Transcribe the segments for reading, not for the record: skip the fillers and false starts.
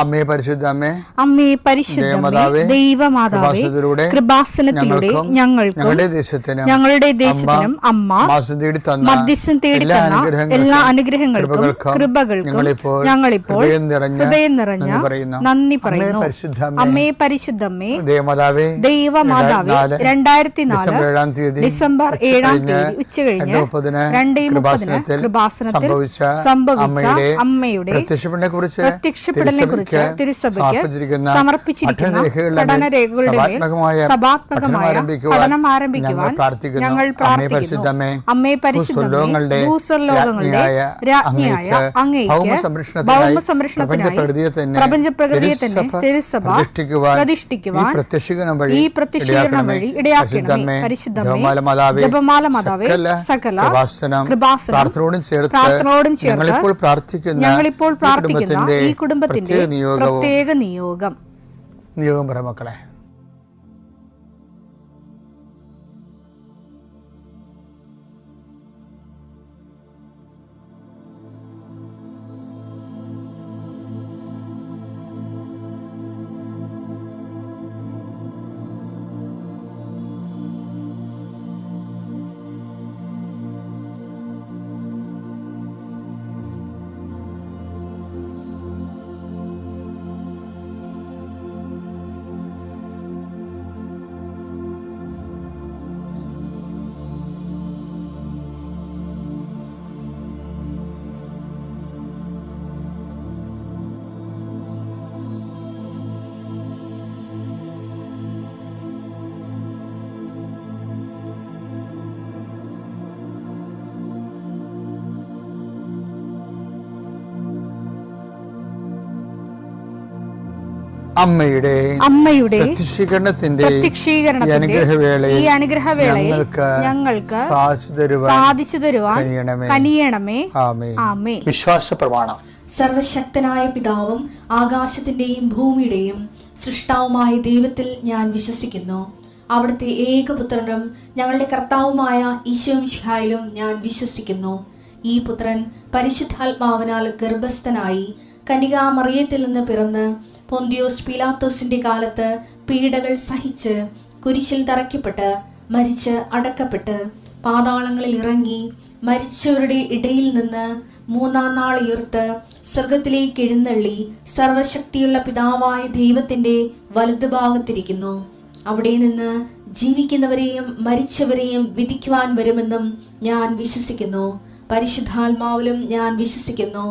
അമ്മേ പരിശുദ്ധ അമ്മേ പരിശുദ്ധമേ ദൈവമാതാവേ കൃപാസനത്തിലൂടെ ഞങ്ങൾക്കും ഞങ്ങളുടെ ദേശത്തിനും അമ്മ മധ്യസ്ഥം തേടി തന്ന എല്ലാ അനുഗ്രഹങ്ങൾക്കും കൃപകൾക്കും ഞങ്ങളിപ്പോൾ ഹൃദയം നിറഞ്ഞ നന്ദി പറയുന്നു. അമ്മേ പരിശുദ്ധമേ ദൈവമാതാവേ 2004 ഡിസംബർ 7 ഉച്ചകഴിഞ്ഞ് 2:30 കൃപാസനത്തിൽ സംഭവിച്ച അമ്മയുടെ പ്രത്യക്ഷപ്പെടലിനെ തിരുസഭയ്ക്ക് സമർപ്പിച്ചിരിക്കുന്ന പഠനരേഖകളുടെ മേൽ സഭാത്മകമായ പഠനം ആരംഭിക്കുവാൻ ഞങ്ങൾ പ്രാർത്ഥിക്കുന്നു. അമ്മേ പരിശുദ്ധമേ ഭൂസ്വർലോകങ്ങളുടെ രാജ്ഞിയായ അങ്ങേയ്ക്ക് ഭൗമസംരക്ഷണത്തിനായി പ്രപഞ്ചപ്രകൃതിയെ തന്നെ തിരുസഭ പ്രതിഷ്ഠിക്കുവാൻ ഈ പ്രത്യക്ഷീകരണം വഴി ഇടയാക്കണമേ. പരിശുദ്ധമേ ജപമാല മാതാവേ സകല കൃപാസനം പ്രാർത്ഥനയോടും ചേർത്ത് ഞങ്ങളിപ്പോൾ പ്രാർത്ഥിക്കുന്ന ഈ കുടുംബത്തിന്റെ പ്രത്യേക നിയോഗം പറ മക്കളെ. അമ്മയുടെ പ്രത്യക്ഷീകരണത്തിന്റെ ഈ അനുഗ്രഹവേളയിൽ ഞങ്ങൾക്ക് സാധിച്ചു തരുവാൻ കനിയണമേ. ആമേൻ. വിശ്വാസ പ്രമാണം. സർവശക്തനായ പിതാവും ആകാശത്തിന്റെയും ഭൂമിയുടെയും സൃഷ്ടാവുമായ ദൈവത്തിൽ ഞാൻ വിശ്വസിക്കുന്നു. അവിടുത്തെ ഏകപുത്രനും ഞങ്ങളുടെ കർത്താവുമായ ഈശോ മിശിഹായിലും ഞാൻ വിശ്വസിക്കുന്നു. ഈ പുത്രൻ പരിശുദ്ധാത്മാവിനാൽ ഗർഭസ്ഥനായി കന്യകാമറിയത്തിൽ നിന്ന് പിറന്ന് പൊന്തിയോസ് പീലാത്തോസിന്റെ കാലത്ത് പീഡകൾ സഹിച്ച് കുരിശിൽ തറയ്ക്കപ്പെട്ട് മരിച്ച് അടക്കപ്പെട്ട് പാതാളങ്ങളിൽ ഇറങ്ങി മരിച്ചവരുടെ ഇടയിൽ നിന്ന് 3-ാം നാൾ ഉയർത്ത് സ്വർഗത്തിലേക്ക് എഴുന്നള്ളി സർവശക്തിയുള്ള പിതാവായ ദൈവത്തിന്റെ വലതുഭാഗത്തിരിക്കുന്നു. അവിടെ നിന്ന് ജീവിക്കുന്നവരെയും മരിച്ചവരെയും വിധിക്കുവാൻ വരുമെന്നും ഞാൻ വിശ്വസിക്കുന്നു. പരിശുദ്ധാത്മാവിലും ഞാൻ വിശ്വസിക്കുന്നു.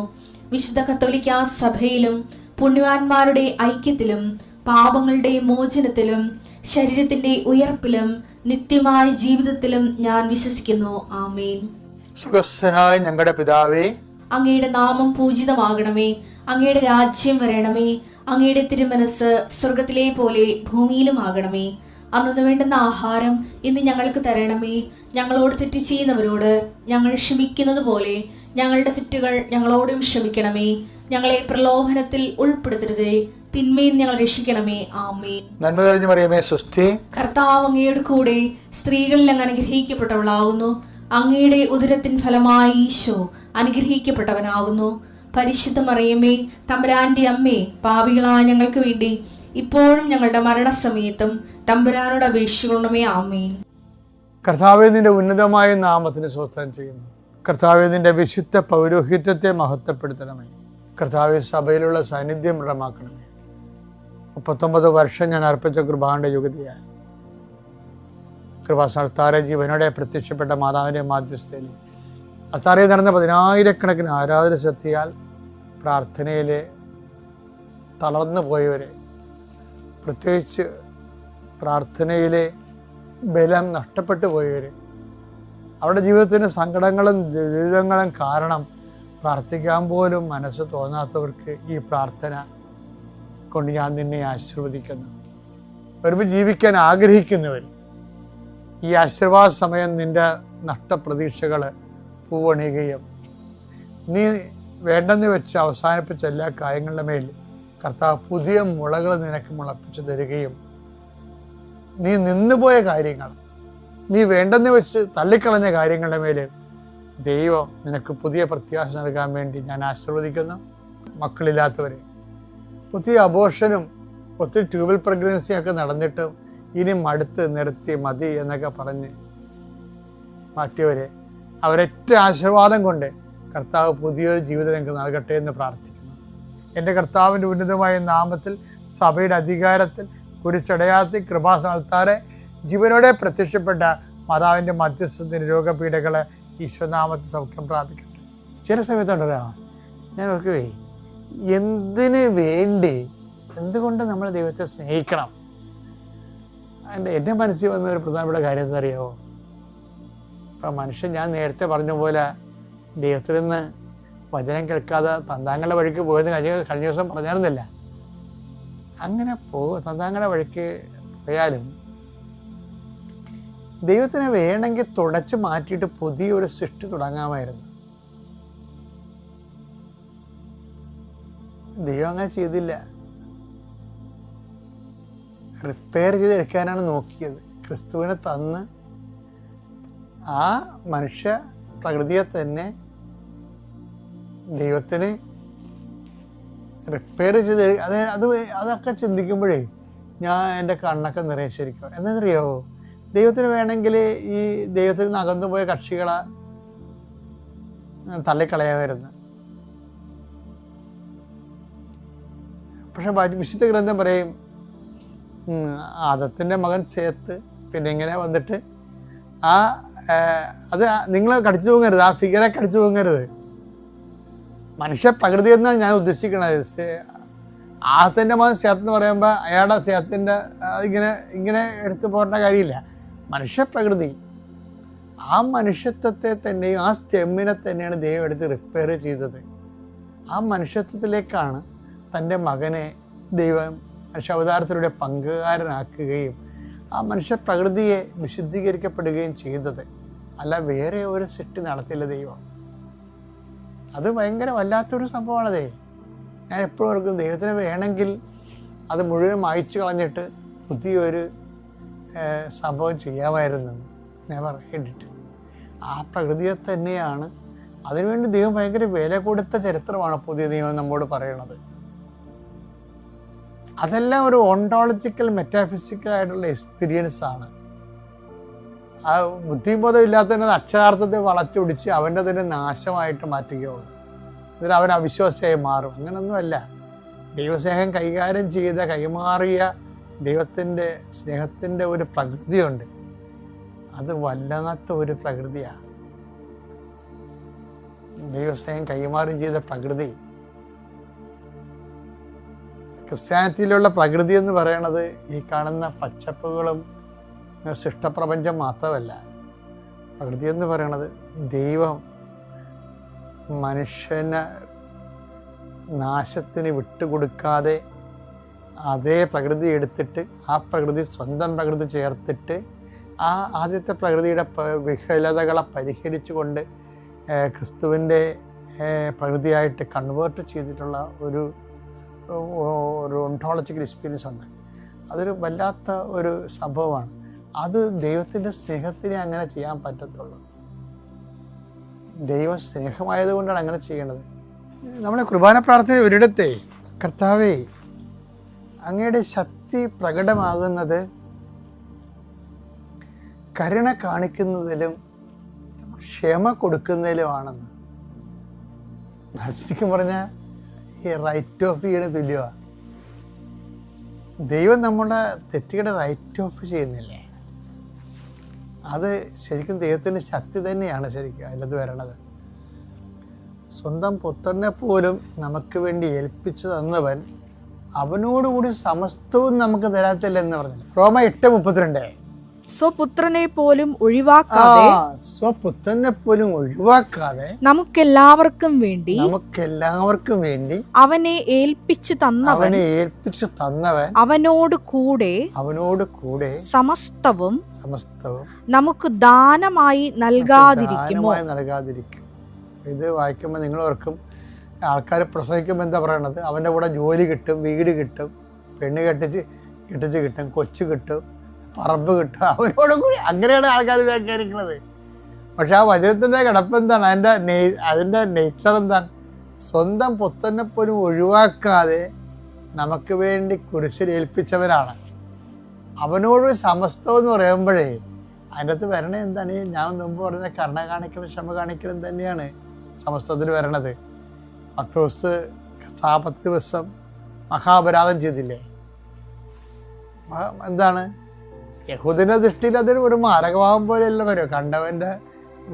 വിശുദ്ധ കത്തോലിക്കാ സഭയിലും പുണ്യവാന്മാരുടെ ഐക്യത്തിലും പാപങ്ങളുടെ മോചനത്തിലും ശരീരത്തിന്റെ ഉയർപ്പിലും നിത്യമായ ജീവിതത്തിലും ഞാൻ വിശ്വസിക്കുന്നു. ആമേൻ. സുഖസ്ഥനായ ഞങ്ങളുടെ പിതാവേ, അങ്ങയുടെ നാമം പൂജിതമാകണമേ. അങ്ങയുടെ രാജ്യം വരണമേ. അങ്ങയുടെ തിരുമനസ് സ്വർഗത്തിലെ പോലെ ഭൂമിയിലും ആകണമേ. അന്നു വേണ്ടുന്ന ആഹാരം ഇന്ന് ഞങ്ങൾക്ക് തരണമേ. ഞങ്ങളോട് തെറ്റ് ചെയ്യുന്നവരോട് ഞങ്ങൾ ക്ഷമിക്കുന്നത് പോലെ ഞങ്ങളുടെ തെറ്റുകൾ ഞങ്ങളോടും ക്ഷമിക്കണമേ. ഞങ്ങളെ പ്രലോഭനത്തിൽ ഉൾപ്പെടുത്തരുതേ, തിന്മയിൽ ഞങ്ങൾ രക്ഷിക്കണമേ. ആമേൻ. നന്മ നിറഞ്ഞ മറിയമേ സ്വസ്തി. കർത്താവ് അങ്ങയുടെ കൂടെ സ്ത്രീകളിൽ അങ്ങ് അനുഗ്രഹിക്കപ്പെട്ടവളാകുന്നു. അങ്ങയുടെ ഉദരത്തിൻ ഫലമായി ഈശോ അനുഗ്രഹിക്കപ്പെട്ടവനാകുന്നു. പരിശുദ്ധ മറിയമേ തമ്പുരാന്റെ അമ്മേ, പാപികളായ ഞങ്ങൾക്ക് വേണ്ടി ഇപ്പോഴും ഞങ്ങളുടെ മരണസമയത്തും തമ്പുരാനോട് അപേക്ഷിക്കണമേ. ആമേൻ. കർത്താവേ, നിന്റെ ഉന്നതമായ നാമത്തിന് സ്വസ്ഥം ചെയ്യുന്നു. കർത്താവേ, നിന്റെ വിശുദ്ധ പൗരോഹിത്യത്തെ മഹത്വപ്പെടുത്തണമേ. കർത്താവേ, സഭയിലുള്ള സാന്നിധ്യം ദൃഢമാക്കണമേ. 39 വർഷം ഞാൻ അർപ്പിച്ച കൃപാന്റെ യുഗതിയായി കൃപാസ്ഥാന ജീവനോടെ പ്രത്യക്ഷപ്പെട്ട മാതാവിന്റെ മാധ്യസ്ഥയിൽ അത്താറയിൽ നടന്ന 10,000-കണക്കിന് ആരാധന ശക്തിയാൽ പ്രാർത്ഥനയിലെ തളർന്നു പോയവരെ, പ്രത്യേകിച്ച് പ്രാർത്ഥനയിലെ ബലം നഷ്ടപ്പെട്ടു പോയവർ, അവരുടെ ജീവിതത്തിന് സങ്കടങ്ങളും ദുരിതങ്ങളും കാരണം പ്രാർത്ഥിക്കാൻ പോലും മനസ്സ് തോന്നാത്തവർക്ക് ഈ പ്രാർത്ഥന കൊണ്ട് ഞാൻ നിന്നെ ആശീർവദിക്കുന്നു. ഒരുമിച്ച് ജീവിക്കാൻ ആഗ്രഹിക്കുന്നവർ ഈ ആശീർവാദ സമയം നിൻ്റെ നഷ്ടപ്രതീക്ഷകൾ പൂവണിയുകയും നീ വേണ്ടെന്ന് വെച്ച് അവസാനിപ്പിച്ച എല്ലാ കാര്യങ്ങളുടെ മേൽ കർത്താവ് പുതിയ മുളകൾ നിനക്ക് മുളപ്പിച്ചു തരികയും നീ നിന്നുപോയ കാര്യങ്ങൾ, നീ വേണ്ടെന്ന് വെച്ച് തള്ളിക്കളഞ്ഞ കാര്യങ്ങളുടെ മേൽ ദൈവം നിനക്ക് പുതിയ പ്രത്യാശ നൽകാൻ വേണ്ടി ഞാൻ ആശീർവദിക്കുന്നു. മക്കളില്ലാത്തവരെ, ഒത്തിരി അബോർഷനും ഒത്തിരി ട്യൂബൽ പ്രഗ്നൻസിയും ഒക്കെ നടന്നിട്ടും ഇനി മടുത്ത് നിർത്തി മതി എന്നൊക്കെ പറഞ്ഞ് മാറ്റിയവരെ അവരൊറ്റ ആശീർവാദം കൊണ്ട് കർത്താവ് പുതിയൊരു ജീവിതം നിങ്ങൾക്ക് നൽകട്ടെ എന്ന് പ്രാർത്ഥിക്കുന്നു. എൻ്റെ കർത്താവിൻ്റെ ഉന്നതമായ നാമത്തിൽ സഭയുടെ അധികാരത്തിൽ കുരിശടയാളത്തിൽ കൃപാസ്ഥാനത്താറെ ജീവനോടെ പ്രത്യക്ഷപ്പെട്ട മാതാവിൻ്റെ മധ്യസ്ഥത്തിന് രോഗപീഠകളെ ഈശ്വരനാമത്തിൽ സൗഖ്യം പ്രാപിക്കട്ടെ. ചില സമയത്തുണ്ടല്ലോ ഞാൻ ഓർക്കുകയെ, എന്തിനു വേണ്ടി എന്തുകൊണ്ട് നമ്മൾ ദൈവത്തെ സ്നേഹിക്കണം? എൻ്റെ മനസ്സിൽ വന്ന ഒരു പ്രധാനപ്പെട്ട കാര്യം എന്താ അറിയാമോ? ഇപ്പം മനുഷ്യൻ, ഞാൻ നേരത്തെ പറഞ്ഞ പോലെ ദൈവത്തിൽ നിന്ന് വചനം കേൾക്കാതെ തന്താങ്ങളുടെ വഴിക്ക് പോയത് കഴിഞ്ഞ ദിവസം പറഞ്ഞായിരുന്നില്ല. അങ്ങനെ തന്താങ്ങളുടെ വഴിക്ക് പോയാലും ദൈവത്തിന് വേണമെങ്കിൽ തുടച്ച് മാറ്റിയിട്ട് പുതിയൊരു സൃഷ്ടി തുടങ്ങാമായിരുന്നു. ദൈവം അങ്ങനെ ചെയ്തില്ല. റിപ്പയർ ചെയ്തെടുക്കാനാണ് നോക്കിയത്. ക്രിസ്തുവിനെ തന്ന് ആ മനുഷ്യ പ്രകൃതിയെ തന്നെ ദൈവത്തിന് റിപ്പയർ ചെയ്ത് അതൊക്കെ ചിന്തിക്കുമ്പോഴേ ഞാൻ എൻ്റെ കണ്ണൊക്കെ നിറയെ ശരിക്കും. എന്താണെന്നറിയാവോ? ദൈവത്തിന് വേണമെങ്കിൽ ഈ ദൈവത്തിൽ നിന്ന് അകന്നുപോയ കക്ഷികളെ തള്ളിക്കളയാമായിരുന്നു. പക്ഷെ വിശുദ്ധ ഗ്രന്ഥം പറയും, ആദത്തിൻ്റെ മകൻ സേത്ത് പിന്നെ ഇങ്ങനെ വന്നിട്ട് അത് നിങ്ങൾ കടിച്ചു തൂങ്ങരുത്, ആ ഫിഗറെ കടിച്ചു തൂങ്ങരുത്. മനുഷ്യ പ്രകൃതി എന്നാണ് ഞാൻ ഉദ്ദേശിക്കുന്നത്. ആദത്തിൻ്റെ മകൻ സേത്ത് എന്ന് പറയുമ്പോൾ അയാളുടെ സേത്തിൻ്റെ ഇങ്ങനെ എടുത്തു പോകേണ്ട കാര്യമില്ല. മനുഷ്യപ്രകൃതി, ആ മനുഷ്യത്വത്തെ തന്നെയും ആ സ്റ്റെമ്മിനെ തന്നെയാണ് ദൈവം എടുത്ത് റിപ്പയർ ചെയ്തത്. ആ മനുഷ്യത്വത്തിലേക്കാണ് തൻ്റെ മകനെ ദൈവം മനുഷ്യാവതാരത്തിലൂടെ പങ്കുകാരനാക്കുകയും ആ മനുഷ്യപ്രകൃതിയെ വിശുദ്ധീകരിക്കപ്പെടുകയും ചെയ്തത്. അല്ല വേറെ ഒരു സൃഷ്ടി നടത്തില്ല ദൈവം. അത് ഭയങ്കര വല്ലാത്തൊരു സംഭവമാണതേ. ഞാൻ എപ്പോഴും ഓർക്കും, ദൈവത്തിന് വേണമെങ്കിൽ അത് മുഴുവൻ മായ്ച്ചു കളഞ്ഞിട്ട് പുതിയൊരു സംഭവം ചെയ്യാമായിരുന്നു. നെവർ ഹെഡിറ്റ്. ആ പ്രകൃതിയെ തന്നെയാണ്, അതിനുവേണ്ടി ദൈവം ഭയങ്കര വില കൊടുത്ത ചരിത്രമാണ് പുതിയ നിയമം നമ്മോട് പറയണത്. അതെല്ലാം ഒരു ഓണ്ടോളജിക്കൽ മെറ്റാഫിസിക്കൽ ആയിട്ടുള്ള എക്സ്പീരിയൻസ് ആണ്. ആ ബുദ്ധിബോധം ഇല്ലാത്തതിനെ അക്ഷരാർത്ഥത്തെ വളച്ചൊടിച്ച് അവൻ്റെ തന്നെ നാശമായിട്ട് മാറ്റുകയുള്ളൂ. എന്നിട്ട് അവൻ അവിശ്വാസിയായി മാറും. അങ്ങനൊന്നുമല്ല. ദൈവസ്നേഹം കൈകാര്യം ചെയ്ത കൈമാറിയ ദൈവത്തിൻ്റെ സ്നേഹത്തിൻ്റെ ഒരു പ്രകൃതിയുണ്ട്. അത് വല്ലാത്ത ഒരു പ്രകൃതിയാണ്. ദൈവസ്നേഹം കൈമാറുകയും ചെയ്ത പ്രകൃതി. ക്രിസ്ത്യാനിറ്റിയിലുള്ള പ്രകൃതി എന്ന് പറയുന്നത് ഈ കാണുന്ന പച്ചപ്പുകളും സൃഷ്ടപ്രപഞ്ചം മാത്രമല്ല. പ്രകൃതി എന്ന് പറയുന്നത് ദൈവം മനുഷ്യനെ നാശത്തിന് വിട്ടുകൊടുക്കാതെ അതേ പ്രകൃതി എടുത്തിട്ട് ആ പ്രകൃതി സ്വന്തം പ്രകൃതി ചേർത്തിട്ട് ആ ആദ്യത്തെ പ്രകൃതിയുടെ വിഹലതകളെ പരിഹരിച്ചുകൊണ്ട് ക്രിസ്തുവിൻ്റെ പ്രകൃതിയായിട്ട് കൺവേർട്ട് ചെയ്തിട്ടുള്ള ഒരു ഓണ്ടോളജിക്കൽ എക്സ്പീരിയൻസ് ഉണ്ട്. അതൊരു വല്ലാത്ത ഒരു സംഭവമാണ്. അത് ദൈവത്തിൻ്റെ സ്നേഹത്തിനെ അങ്ങനെ ചെയ്യാൻ പറ്റത്തുള്ളൂ. ദൈവം സ്നേഹമായതുകൊണ്ടാണ് അങ്ങനെ ചെയ്യണത്. നമ്മളെ കുർബാന പ്രാർത്ഥന ഒരിടത്തെ, കർത്താവേ, അങ്ങയുടെ ശക്തി പ്രകടമാകുന്നത് കരുണ കാണിക്കുന്നതിലും ക്ഷമ കൊടുക്കുന്നതിലുമാണെന്ന്. ശരിക്കും പറഞ്ഞാൽ ഈ റൈറ്റ് ഓഫ് ചെയ്യണ തുല്യമാണ്. ദൈവം നമ്മുടെ തെറ്റുകളുടെ റൈറ്റ് ഓഫ് ചെയ്യുന്നില്ലേ? അത് ശരിക്കും ദൈവത്തിൻ്റെ ശക്തി തന്നെയാണ് ശരിക്കും അതിലത് വരണത്. സ്വന്തം പുത്രനെ പോലും നമുക്ക് വേണ്ടി ഏൽപ്പിച്ചു തന്നവൻ അവനോടുകൂടി സമസ്തവും നമുക്ക് തരാത്തില്ല എന്ന് പറഞ്ഞില്ല. റോമ 8:32. സ്വപുത്രനെ പോലും ഒഴിവാക്കാതെ നമുക്കെല്ലാവർക്കും വേണ്ടി അവനെ ഏൽപ്പിച്ചു തന്നവൻ അവനോട് കൂടെ സമസ്തവും നമുക്ക് ദാനമായി നൽകാതിരിക്കുമോ? ഇത് വായിക്കുമ്പോൾ നിങ്ങൾ ഓർക്കും, ആൾക്കാർ പ്രസവിക്കുമ്പോൾ എന്താ പറയണത്? അവൻ്റെ കൂടെ ജോലി കിട്ടും, വീട് കിട്ടും, പെണ്ണ് കെട്ടിച്ച് കിട്ടും, കൊച്ചു കിട്ടും, പറമ്പ് കിട്ടും, അവനോടും കൂടി. അങ്ങനെയാണ് ആൾക്കാർ വ്യാഖ്യാനിക്കുന്നത്. പക്ഷെ ആ വചനത്തിൻ്റെ കിടപ്പ് എന്താണ്? അതിൻ്റെ നേച്ചർ എന്താണ്? സ്വന്തം പുത്രനെ പോലും ഒഴിവാക്കാതെ നമുക്ക് വേണ്ടി കുരിശിൽ ഏൽപ്പിച്ചവരാണ്. അവനോട് സമസ്തം എന്ന് പറയുമ്പോഴേ അതിൻ്റെ അകത്ത് വരണേ എന്താണ്? ഞാൻ മുമ്പ് പറഞ്ഞ കരുണ കാണിക്കലും ക്ഷമ കാണിക്കലും തന്നെയാണ് സമസ്തത്തിൽ വരണത്. 10 ദിവസം സാപത്ത് ദിവസം മഹാപരാധം ചെയ്തില്ലേ? എന്താണ്? യഹൂദിൻ്റെ ദൃഷ്ടിയിൽ അതൊരു ഒരു മാരകഭാവം പോലെയല്ല വരും. കണ്ടവൻ്റെ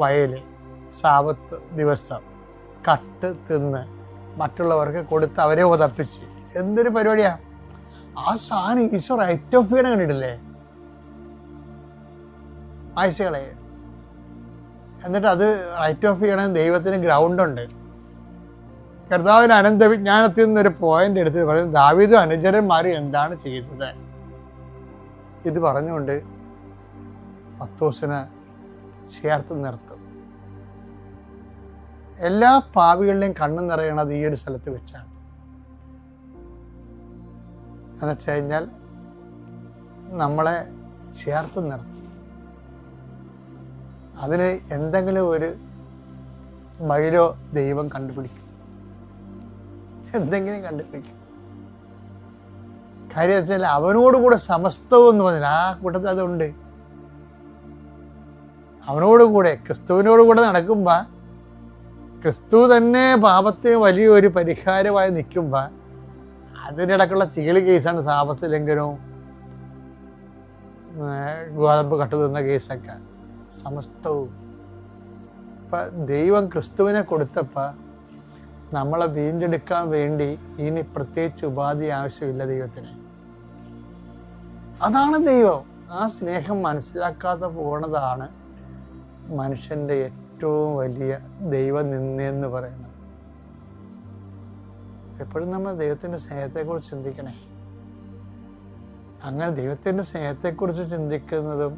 വയൽ സാപത്ത് ദിവസം കട്ട് തിന്ന് മറ്റുള്ളവർക്ക് കൊടുത്ത് അവരെ ഉതപ്പിച്ച് എന്തൊരു പരിപാടിയാ! ആ സാധനം ഈശോ റൈറ്റ് ഓഫ് ചെയ്യണം കണ്ടിട്ടില്ലേ? ആഴ്ചകളെ എന്നിട്ട് അത് റൈറ്റ് ഓഫ് ചെയ്യണം. ദൈവത്തിന് ഗ്രൗണ്ടുണ്ട്. കർത്താവിന് അനന്ത വിജ്ഞാനത്തിൽ നിന്നൊരു പോയിന്റ് എടുത്ത് പറയും, ദാവീദും അനുചരന്മാരും എന്താണ് ചെയ്തത്? ഇത് പറഞ്ഞുകൊണ്ട് പത്രോസിനെ ചേർത്ത് നിർത്തും. എല്ലാ പാപികളുടെയും കണ്ണു നിറയണത് ഈ ഒരു സ്ഥലത്ത് വെച്ചാണ്. എന്ന് വെച്ച് കഴിഞ്ഞാൽ നമ്മളെ ചേർത്ത് നിർത്തും. അതിന് എന്തെങ്കിലും ഒരു ബൈലോ ദൈവം കണ്ടുപിടിക്കും, എന്തെങ്കിലും കണ്ടുപിടിക്കും. കാര്യത്തിൽ അവനോടുകൂടെ സമസ്തവും എന്ന് പറഞ്ഞാൽ ആ കൂട്ടത്തിൽ അതുണ്ട്. അവനോടുകൂടെ ക്രിസ്തുവിനോടുകൂടെ നടക്കുമ്പോൾ ക്രിസ്തു തന്നെ പാപത്തിന് വലിയൊരു പരിഹാരമായി നിൽക്കുമ്പോൾ അതിനിടക്കുള്ള ചികിത്സ കേസാണ് സാപത്ത് ലംഘനവും ഗോതമ്പ് കട്ടുതിന്ന കേസൊക്കെ. സമസ്തവും ഇപ്പം ദൈവം ക്രിസ്തുവിനെ കൊടുത്തപ്പോൾ നമ്മളെ വീണ്ടെടുക്കാൻ വേണ്ടി ഇനി പ്രത്യേകിച്ച് ഉപാധി ആവശ്യമില്ല ദൈവത്തിന്. അതാണ് ദൈവം. ആ സ്നേഹം മനസ്സിലാക്കാതെ പോണതാണ് മനുഷ്യൻ്റെ ഏറ്റവും വലിയ ദൈവനിന്ദയെന്ന് പറയുന്നത്. എപ്പോഴും നമ്മൾ ദൈവത്തിൻ്റെ സ്നേഹത്തെക്കുറിച്ച് ചിന്തിക്കണേ. അങ്ങനെ ദൈവത്തിൻ്റെ സ്നേഹത്തെക്കുറിച്ച് ചിന്തിക്കുന്നതും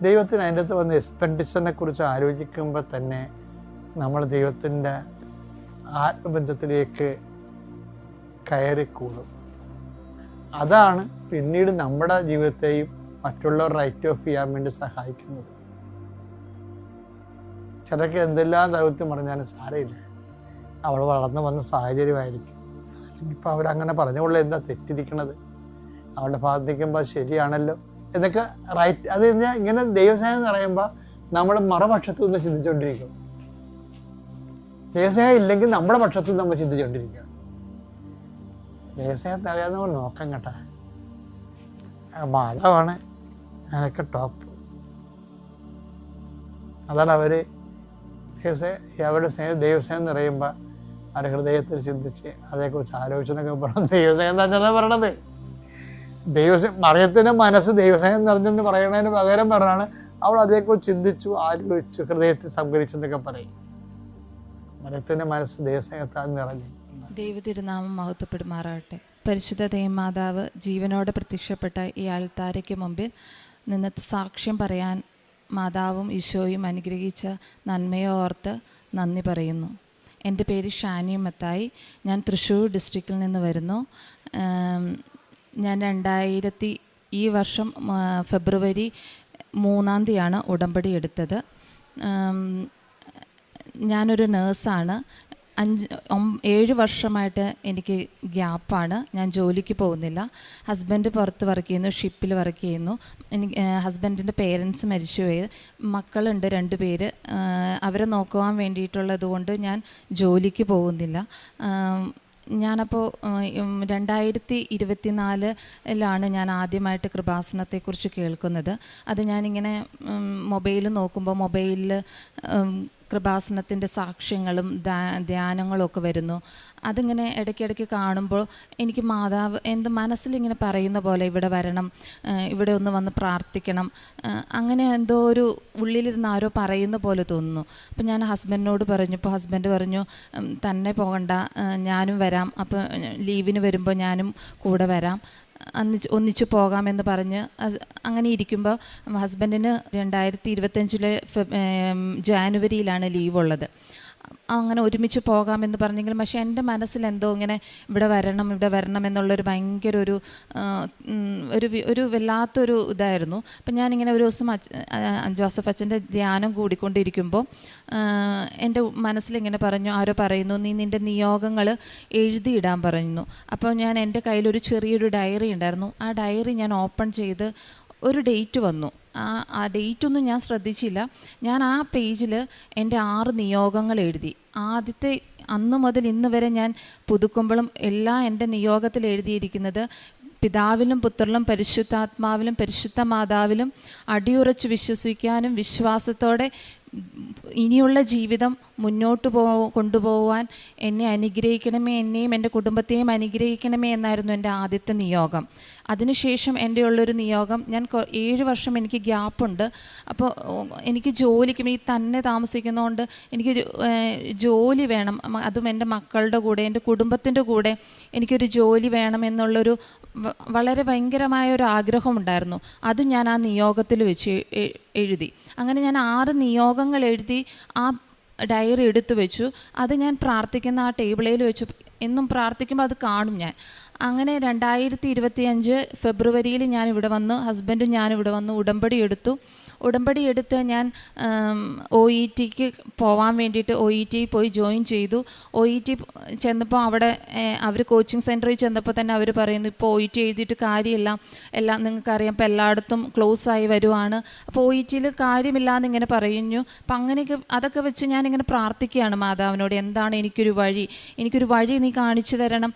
ദൈവത്തിന് അതിൻ്റെ അകത്ത് വന്ന എക്സ്പെൻഡിച്ചറിനെ കുറിച്ച് ആലോചിക്കുമ്പോൾ തന്നെ നമ്മൾ ദൈവത്തിൻ്റെ ആത്മബന്ധത്തിലേക്ക് കയറിക്കൂടും. അതാണ് പിന്നീട് നമ്മുടെ ജീവിതത്തെയും മറ്റുള്ളവർ റൈറ്റ് ഓഫ് ചെയ്യാൻ വേണ്ടി സഹായിക്കുന്നത്. ചിലർക്ക് എന്തെല്ലാം ദൗത്യം പറഞ്ഞാലും സാരമില്ല, അവൾ വളർന്നു വന്ന സാഹചര്യമായിരിക്കും. ഇപ്പം അവരങ്ങനെ പറഞ്ഞുകൊള്ള എന്താ തെറ്റിരിക്കണത്? അവളുടെ ഭാഗത്ത് നിൽക്കുമ്പോൾ ശരിയാണല്ലോ എന്നൊക്കെ റൈറ്റ്. അത് കഴിഞ്ഞാൽ ഇങ്ങനെ ദൈവസ്നേഹം എന്ന് പറയുമ്പോൾ നമ്മൾ മറുപക്ഷത്തു നിന്ന് ചിന്തിച്ചുകൊണ്ടിരിക്കും. ദൈവസ്നേഹം ഇല്ലെങ്കിൽ നമ്മുടെ പക്ഷത്തും നമ്മൾ ചിന്തിച്ചുകൊണ്ടിരിക്കുക. ദൈവസ്നേഹത്തെ അറിയാവുന്നവർ നോക്കാം കേട്ടാ. മാതാവാണ് അതൊക്കെ ടോപ്പ്. അതാണ് അവർ അവരുടെ സ്നേഹം ദൈവസ്നേഹം എന്ന് പറയുമ്പോൾ അവരുടെ ഹൃദയത്തിൽ ചിന്തിച്ച് അതേക്കുറിച്ച് ആലോചിച്ചെന്നൊക്കെ പറഞ്ഞത് ദൈവസ്നേഹം തന്നെയാണ് പറയണത്. മറിയത്തിൻ്റെ മനസ്സ് ദൈവസ്നേഹം നിറഞ്ഞെന്ന് പറയുന്നതിന് പകരം പറഞ്ഞാണ് അവൾ അതേക്കുറിച്ച് ചിന്തിച്ചു, ആലോചിച്ചു, ഹൃദയത്തിൽ സംഭരിച്ചു എന്നൊക്കെ പറയും. മറിയത്തിൻ്റെ മനസ്സ് ദൈവസ്നേഹത്താൽ നിറഞ്ഞു. ദൈവതിരുനാമം മഹത്വപ്പെടുമാറാകട്ടെ. പരിശുദ്ധ ദൈവമാതാവ് ജീവനോടെ പ്രത്യക്ഷപ്പെട്ട ഈ ആൾത്താരയ്ക്ക് മുമ്പിൽ നിന്ന് സാക്ഷ്യം പറയാൻ മാതാവും ഈശോയും അനുഗ്രഹിച്ച നന്മയെ ഓർത്ത് നന്ദി പറയുന്നു. എൻ്റെ പേര് ഷാനി മത്തായി. ഞാൻ തൃശ്ശൂർ ഡിസ്ട്രിക്റ്റിൽ നിന്ന് വരുന്നു. ഞാൻ ഈ വർഷം ഫെബ്രുവരി 3-ാം തീയതിയാണ് ഉടമ്പടി എടുത്തത്. ഞാനൊരു നേഴ്സാണ്. 7 വർഷമായിട്ട് എനിക്ക് ഗ്യാപ്പാണ്. ഞാൻ ജോലിക്ക് പോകുന്നില്ല. ഹസ്ബൻഡ് പുറത്ത് വർക്ക് ചെയ്യുന്നു, ഷിപ്പിൽ വർക്ക് ചെയ്യുന്നു. എനിക്ക് ഹസ്ബൻഡിൻ്റെ പേരൻസ് മരിച്ചുപോയി. മക്കളുണ്ട് 2 പേര്. അവരെ നോക്കുവാൻ വേണ്ടിയിട്ടുള്ളത് കൊണ്ട് ഞാൻ ജോലിക്ക് പോകുന്നില്ല. ഞാനപ്പോൾ 2024 ഞാൻ ആദ്യമായിട്ട് കൃപാസനത്തെക്കുറിച്ച് കേൾക്കുന്നത്. അത് ഞാനിങ്ങനെ മൊബൈൽ നോക്കുമ്പോൾ മൊബൈലിൽ കൃപാസനത്തിൻ്റെ സാക്ഷ്യങ്ങളും ധ്യാനങ്ങളും ഒക്കെ വരുന്നു. അതിങ്ങനെ ഇടയ്ക്കിടയ്ക്ക് കാണുമ്പോൾ എനിക്ക് മാതാവ് എൻ്റെ മനസ്സിലിങ്ങനെ പറയുന്ന പോലെ ഇവിടെ വരണം, ഇവിടെ ഒന്ന് വന്ന് പ്രാർത്ഥിക്കണം, അങ്ങനെ എന്തോ ഒരു ഉള്ളിലിരുന്ന് ആരോ പറയുന്ന പോലെ തോന്നുന്നു. അപ്പം ഞാൻ ഹസ്ബൻഡിനോട് പറഞ്ഞപ്പോൾ ഹസ്ബൻഡ് പറഞ്ഞു തന്നെ പോകണ്ട, ഞാനും വരാം, അപ്പോൾ ലീവിന് വരുമ്പോൾ ഞാനും കൂടെ വരാം, ഒന്നിച്ച് പോകാമെന്ന് പറഞ്ഞ് അങ്ങനെ ഇരിക്കുമ്പോൾ ഹസ്ബൻഡിന് 2025 ജാനുവരിയിലാണ് ലീവുള്ളത്. അങ്ങനെ ഒരുമിച്ച് പോകാമെന്ന് പറഞ്ഞെങ്കിലും പക്ഷേ എൻ്റെ മനസ്സിലെന്തോ ഇങ്ങനെ ഇവിടെ വരണം എന്നുള്ളൊരു ഭയങ്കര ഒരു വല്ലാത്തൊരു ഇതായിരുന്നു. അപ്പം ഞാനിങ്ങനെ ഒരു ദിവസം ജോസഫ് അച്ഛൻ്റെ ധ്യാനം കൂടിക്കൊണ്ടിരിക്കുമ്പോൾ എൻ്റെ മനസ്സിലിങ്ങനെ പറഞ്ഞു, ആരോ പറയുന്നു നീ നിൻ്റെ നിയോഗങ്ങൾ എഴുതിയിടാൻ പറയുന്നു. അപ്പോൾ ഞാൻ എൻ്റെ കയ്യിലൊരു ചെറിയൊരു ഡയറി ഉണ്ടായിരുന്നു. ആ ഡയറി ഞാൻ ഓപ്പൺ ചെയ്ത് ഒരു ഡേറ്റ് വന്നു. ആ ഡേറ്റൊന്നും ഞാൻ ശ്രദ്ധിച്ചില്ല. ഞാൻ ആ പേജിൽ എൻ്റെ 6 നിയോഗങ്ങൾ എഴുതി. ആദ്യത്തെ അന്ന് മുതൽ ഇന്ന് വരെ ഞാൻ പുതുക്കുമ്പോഴും എല്ലാം എൻ്റെ നിയോഗത്തിൽ എഴുതിയിരിക്കുന്നത് പിതാവിലും പുത്രനും പരിശുദ്ധാത്മാവിലും പരിശുദ്ധ മാതാവിലും അടിയുറച്ച് വിശ്വസിക്കാനും വിശ്വാസത്തോടെ ഇനിയുള്ള ജീവിതം മുന്നോട്ട് കൊണ്ടുപോകാൻ എന്നെ അനുഗ്രഹിക്കണമേ, എന്നെയും എൻ്റെ കുടുംബത്തെയും അനുഗ്രഹിക്കണമേ എന്നായിരുന്നു എൻ്റെ ആദ്യത്തെ നിയോഗം. അതിനുശേഷം എൻ്റെ ഉള്ളൊരു നിയോഗം, ഞാൻ 7 വർഷം എനിക്ക് ഗ്യാപ്പുണ്ട്. അപ്പോൾ എനിക്ക് ജോലിക്ക് ഈ തന്നെ താമസിക്കുന്നതുകൊണ്ട് എനിക്ക് ജോലി വേണം, അതും എൻ്റെ മക്കളുടെ കൂടെ എൻ്റെ കുടുംബത്തിൻ്റെ കൂടെ എനിക്കൊരു ജോലി വേണം എന്നുള്ളൊരു വളരെ ഭയങ്കരമായൊരു ആഗ്രഹമുണ്ടായിരുന്നു. അതും ഞാൻ ആ നിയോഗത്തിൽ വെച്ച് എഴുതി. അങ്ങനെ ഞാൻ 6 നിയോഗങ്ങൾ എഴുതി ആ ഡയറി എടുത്തു വെച്ചു. അത് ഞാൻ പ്രാർത്ഥിക്കുന്ന ആ ടേബിളിൽ വെച്ചു. എന്നും പ്രാർത്ഥിക്കുമ്പോൾ അത് കാണും ഞാൻ. അങ്ങനെ 2025 ഫെബ്രുവരിയിൽ ഞാൻ ഇവിടെ വന്നു, ഹസ്ബൻഡും ഞാനിവിടെ വന്നു, ഉടമ്പടി എടുത്ത് ഞാൻ OET പോവാൻ വേണ്ടിയിട്ട് OET പോയി ജോയിൻ ചെയ്തു. OET ചെന്നപ്പോൾ അവിടെ അവർ കോച്ചിങ് സെൻറ്ററിൽ ചെന്നപ്പോൾ തന്നെ അവർ പറയുന്നു, ഇപ്പോൾ OET എഴുതിയിട്ട് കാര്യമില്ല, എല്ലാം നിങ്ങൾക്കറിയാം ഇപ്പോൾ എല്ലായിടത്തും ക്ലോസ് ആയി വരുവാണ്, അപ്പോൾ OETയിൽ കാര്യമില്ലാന്ന് ഇങ്ങനെ പറയുന്നു. അപ്പം അങ്ങനെയൊക്കെ അതൊക്കെ വെച്ച് ഞാനിങ്ങനെ പ്രാർത്ഥിക്കുകയാണ് മാതാവിനോട്, എന്താണ് എനിക്കൊരു വഴി നീ കാണിച്ചു തരണം,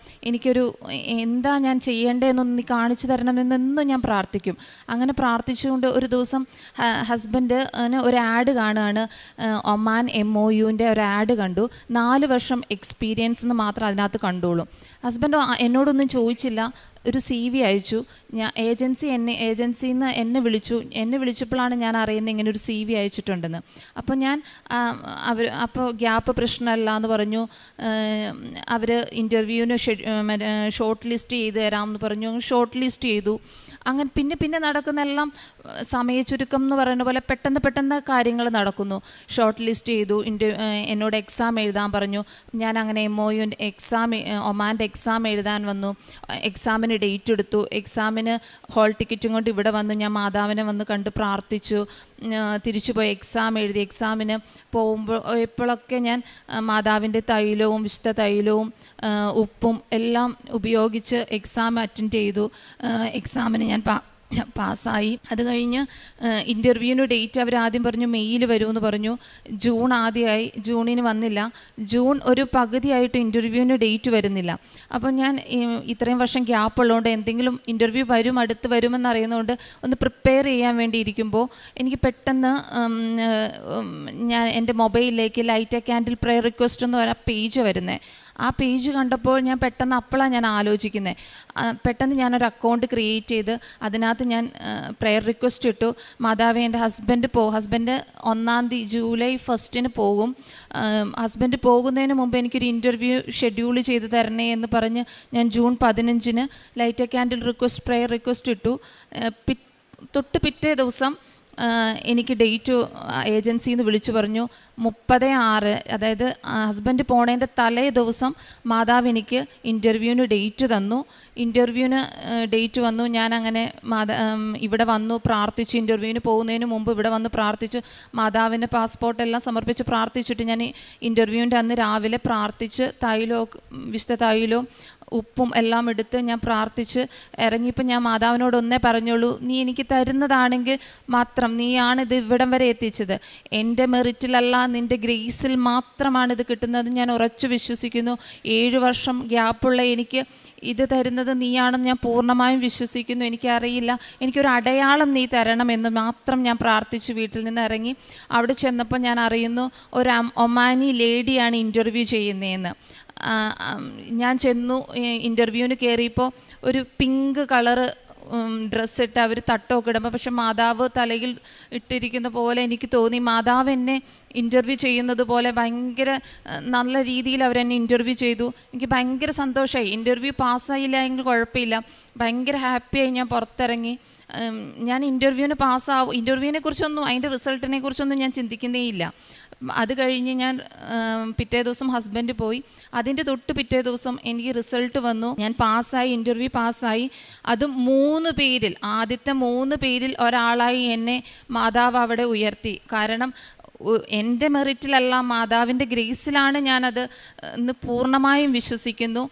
എന്താ ഞാൻ ചെയ്യേണ്ടതെന്നൊന്ന് നീ കാണിച്ചു തരണമെന്നെന്നും ഞാൻ പ്രാർത്ഥിക്കും. അങ്ങനെ പ്രാർത്ഥിച്ചുകൊണ്ട് ഒരു ദിവസം ഹസ്ബൻഡ് ഒരു ആഡ് കാണുകയാണ്, ഒമാൻ MOUൻ്റെ ഒരു ആഡ് കണ്ടു. 4 വർഷം എക്സ്പീരിയൻസ് എന്ന് മാത്രം അതിനകത്ത് കണ്ടോളൂ. ഹസ്ബൻഡ് എന്നോടൊന്നും ചോദിച്ചില്ല, ഒരു CV അയച്ചു. ഞാൻ ഏജൻസിയിൽ നിന്ന് എന്നെ വിളിച്ചപ്പോഴാണ് ഞാൻ അറിയുന്നത് ഇങ്ങനെ ഒരു CV അയച്ചിട്ടുണ്ടെന്ന്. അപ്പോൾ ഞാൻ അപ്പോൾ ഗ്യാപ്പ് പ്രശ്നമല്ല എന്ന് പറഞ്ഞു. അവർ ഇൻ്റർവ്യൂവിന് ഷോർട്ട് ലിസ്റ്റ് ചെയ്ത് തരാമെന്ന് പറഞ്ഞു. ഷോർട്ട് ലിസ്റ്റ് ചെയ്തു. അങ്ങനെ പിന്നെ നടക്കുന്നെല്ലാം സമയ ചുരുക്കം എന്ന് പറയുന്ന പോലെ പെട്ടെന്ന് കാര്യങ്ങൾ നടക്കുന്നു. ഷോർട്ട് ലിസ്റ്റ് ചെയ്തു. എന്നോട് എക്സാം എഴുതാൻ പറഞ്ഞു. ഞാൻ അങ്ങനെ MOU ഒമാൻ്റെ എക്സാം എഴുതാൻ വന്നു. എക്സാമിന് ഡേറ്റ് എടുത്തു. എക്സാമിന് ഹോൾ ടിക്കറ്റും കൊണ്ട് ഇവിടെ വന്ന് ഞാൻ മാതാവിനെ വന്ന് കണ്ട് പ്രാർത്ഥിച്ചു. തിരിച്ചു പോയി എക്സാം എഴുതി. എക്സാമിന് എപ്പോഴൊക്കെ ഞാൻ മാതാവിൻ്റെ തൈലവും വിശുദ്ധ തൈലവും ഉപ്പും എല്ലാം ഉപയോഗിച്ച് എക്സാം അറ്റൻഡ് ചെയ്തു. എക്സാമിന് ഞാൻ പാസ്സായി. അത് കഴിഞ്ഞ് ഇൻ്റർവ്യൂവിന് ഡേറ്റ് അവർ ആദ്യം പറഞ്ഞു മെയ്യിൽ വരുമെന്ന് പറഞ്ഞു. ജൂൺ ആദ്യമായി, ജൂണിന് വന്നില്ല. ജൂൺ ഒരു പകുതിയായിട്ട് ഇൻ്റർവ്യൂവിന് ഡേറ്റ് വരുന്നില്ല. അപ്പം ഞാൻ ഇത്രയും വർഷം ഗ്യാപ്പ് ഉള്ളതുകൊണ്ട് എന്തെങ്കിലും ഇൻ്റർവ്യൂ അടുത്ത് വരുമെന്ന് അറിയുന്നതുകൊണ്ട് ഒന്ന് പ്രിപ്പയർ ചെയ്യാൻ വേണ്ടി ഇരിക്കുമ്പോൾ എനിക്ക് പെട്ടെന്ന് ഞാൻ എൻ്റെ മൊബൈലിലേക്ക് light a candle prayer request എന്ന് പറഞ്ഞ പേജ് വരുന്നത്. ആ പേജ് കണ്ടപ്പോൾ ഞാൻ അപ്പോഴാണ് ഞാൻ ആലോചിക്കുന്നത്. പെട്ടെന്ന് ഞാനൊരു അക്കൗണ്ട് ക്രിയേറ്റ് ചെയ്ത് അതിനകത്ത് ഞാൻ പ്രെയർ റിക്വസ്റ്റ് ഇട്ടു. മാതാവേ, എൻ്റെ ഹസ്ബൻഡ് 1 ജൂലൈ 1 പോകും. ഹസ്ബൻഡ് പോകുന്നതിന് മുമ്പ് എനിക്കൊരു ഇൻ്റർവ്യൂ ഷെഡ്യൂൾ ചെയ്ത് തരണേ എന്ന് പറഞ്ഞ് ഞാൻ June 15 light a candle prayer request ഇട്ടു. പിറ്റേ ദിവസം എനിക്ക് ഡേറ്റ് ഏജൻസിയിൽ നിന്ന് വിളിച്ചു പറഞ്ഞു 30/6, അതായത് ഹസ്ബൻഡ് പോണതിൻ്റെ തലേ ദിവസം മാതാവ് എനിക്ക് ഇൻ്റർവ്യൂവിന് ഡേറ്റ് തന്നു. ഇൻ്റർവ്യൂവിന് ഡേറ്റ് വന്നു. ഞാൻ അങ്ങനെ ഇവിടെ വന്നു പ്രാർത്ഥിച്ചു. ഇൻ്റർവ്യൂവിന് പോകുന്നതിന് മുമ്പ് ഇവിടെ വന്ന് പ്രാർത്ഥിച്ചു. മാതാവിൻ്റെ പാസ്പോർട്ടെല്ലാം സമർപ്പിച്ച് പ്രാർത്ഥിച്ചിട്ട് ഞാൻ ഇൻ്റർവ്യൂവിൻ്റെ അന്ന് രാവിലെ പ്രാർത്ഥിച്ച് വിശുദ്ധ തൈലവും ഉപ്പും എല്ലാം എടുത്ത് ഞാൻ പ്രാർത്ഥിച്ച് ഇറങ്ങിയപ്പോൾ ഞാൻ മാതാവിനോട് ഒന്നേ പറഞ്ഞോളൂ, നീ എനിക്ക് തരുന്നതാണെങ്കിൽ മാത്രം, നീയാണ് ഇത് ഇവിടം വരെ എത്തിച്ചത്, എൻ്റെ മെറിറ്റിലല്ല നിൻ്റെ ഗ്രേസിൽ മാത്രമാണ് ഇത് കിട്ടുന്നത്. ഞാൻ ഉറച്ചു വിശ്വസിക്കുന്നു. 7 വർഷം ഗ്യാപ്പുള്ള എനിക്ക് ഇത് തരുന്നത് നീയാണെന്ന് ഞാൻ പൂർണ്ണമായും വിശ്വസിക്കുന്നു. എനിക്കറിയില്ല, എനിക്കൊരു അടയാളം നീ തരണമെന്ന് മാത്രം ഞാൻ പ്രാർത്ഥിച്ചു വീട്ടിൽ നിന്ന് ഇറങ്ങി. അവിടെ ചെന്നപ്പോൾ ഞാൻ അറിയുന്നു ഒരു ഒമാനി ലേഡിയാണ് ഇൻ്റർവ്യൂ ചെയ്യുന്നതെന്ന്. ഞാൻ ചെന്നു. ഇൻ്റർവ്യൂവിന് കയറിയപ്പോൾ ഒരു പിങ്ക് കളറ് ഡ്രസ്സിട്ട് അവർ തട്ടമൊക്കെ ഇടുമ്പോൾ പക്ഷെ മാതാവ് തലയിൽ ഇട്ടിരിക്കുന്ന പോലെ എനിക്ക് തോന്നി. മാതാവ് എന്നെ ഇൻ്റർവ്യൂ ചെയ്യുന്നത് പോലെ ഭയങ്കര നല്ല രീതിയിൽ അവരെന്നെ ഇൻ്റർവ്യൂ ചെയ്തു. എനിക്ക് ഭയങ്കര സന്തോഷമായി. ഇൻ്റർവ്യൂ പാസ്സായില്ല എങ്കിൽ കുഴപ്പമില്ല, ഭയങ്കര ഹാപ്പിയായി ഞാൻ പുറത്തിറങ്ങി. ഞാൻ ഇൻ്റർവ്യൂവിനെ കുറിച്ചൊന്നും അതിൻ്റെ റിസൾട്ടിനെ കുറിച്ചൊന്നും ഞാൻ ചിന്തിക്കുന്നേ ഇല്ല. അത് കഴിഞ്ഞ് ഞാൻ പിറ്റേ ദിവസം ഹസ്ബൻഡ് പോയി. അതിൻ്റെ തൊട്ട് പിറ്റേ ദിവസം എനിക്ക് റിസൾട്ട് വന്നു. ഞാൻ പാസ്സായി, ഇൻ്റർവ്യൂ പാസ്സായി. അതും 3 പേരിൽ, ആദ്യത്തെ 3 പേരിൽ ഒരാളായി എന്നെ മാതാവ് അവിടെ ഉയർത്തി. കാരണം എൻ്റെ മെറിറ്റിലല്ല, മാതാവിൻ്റെ ഗ്രേസിലാണ് ഞാനത് ഇന്ന് പൂർണ്ണമായും വിശ്വസിക്കുന്നു.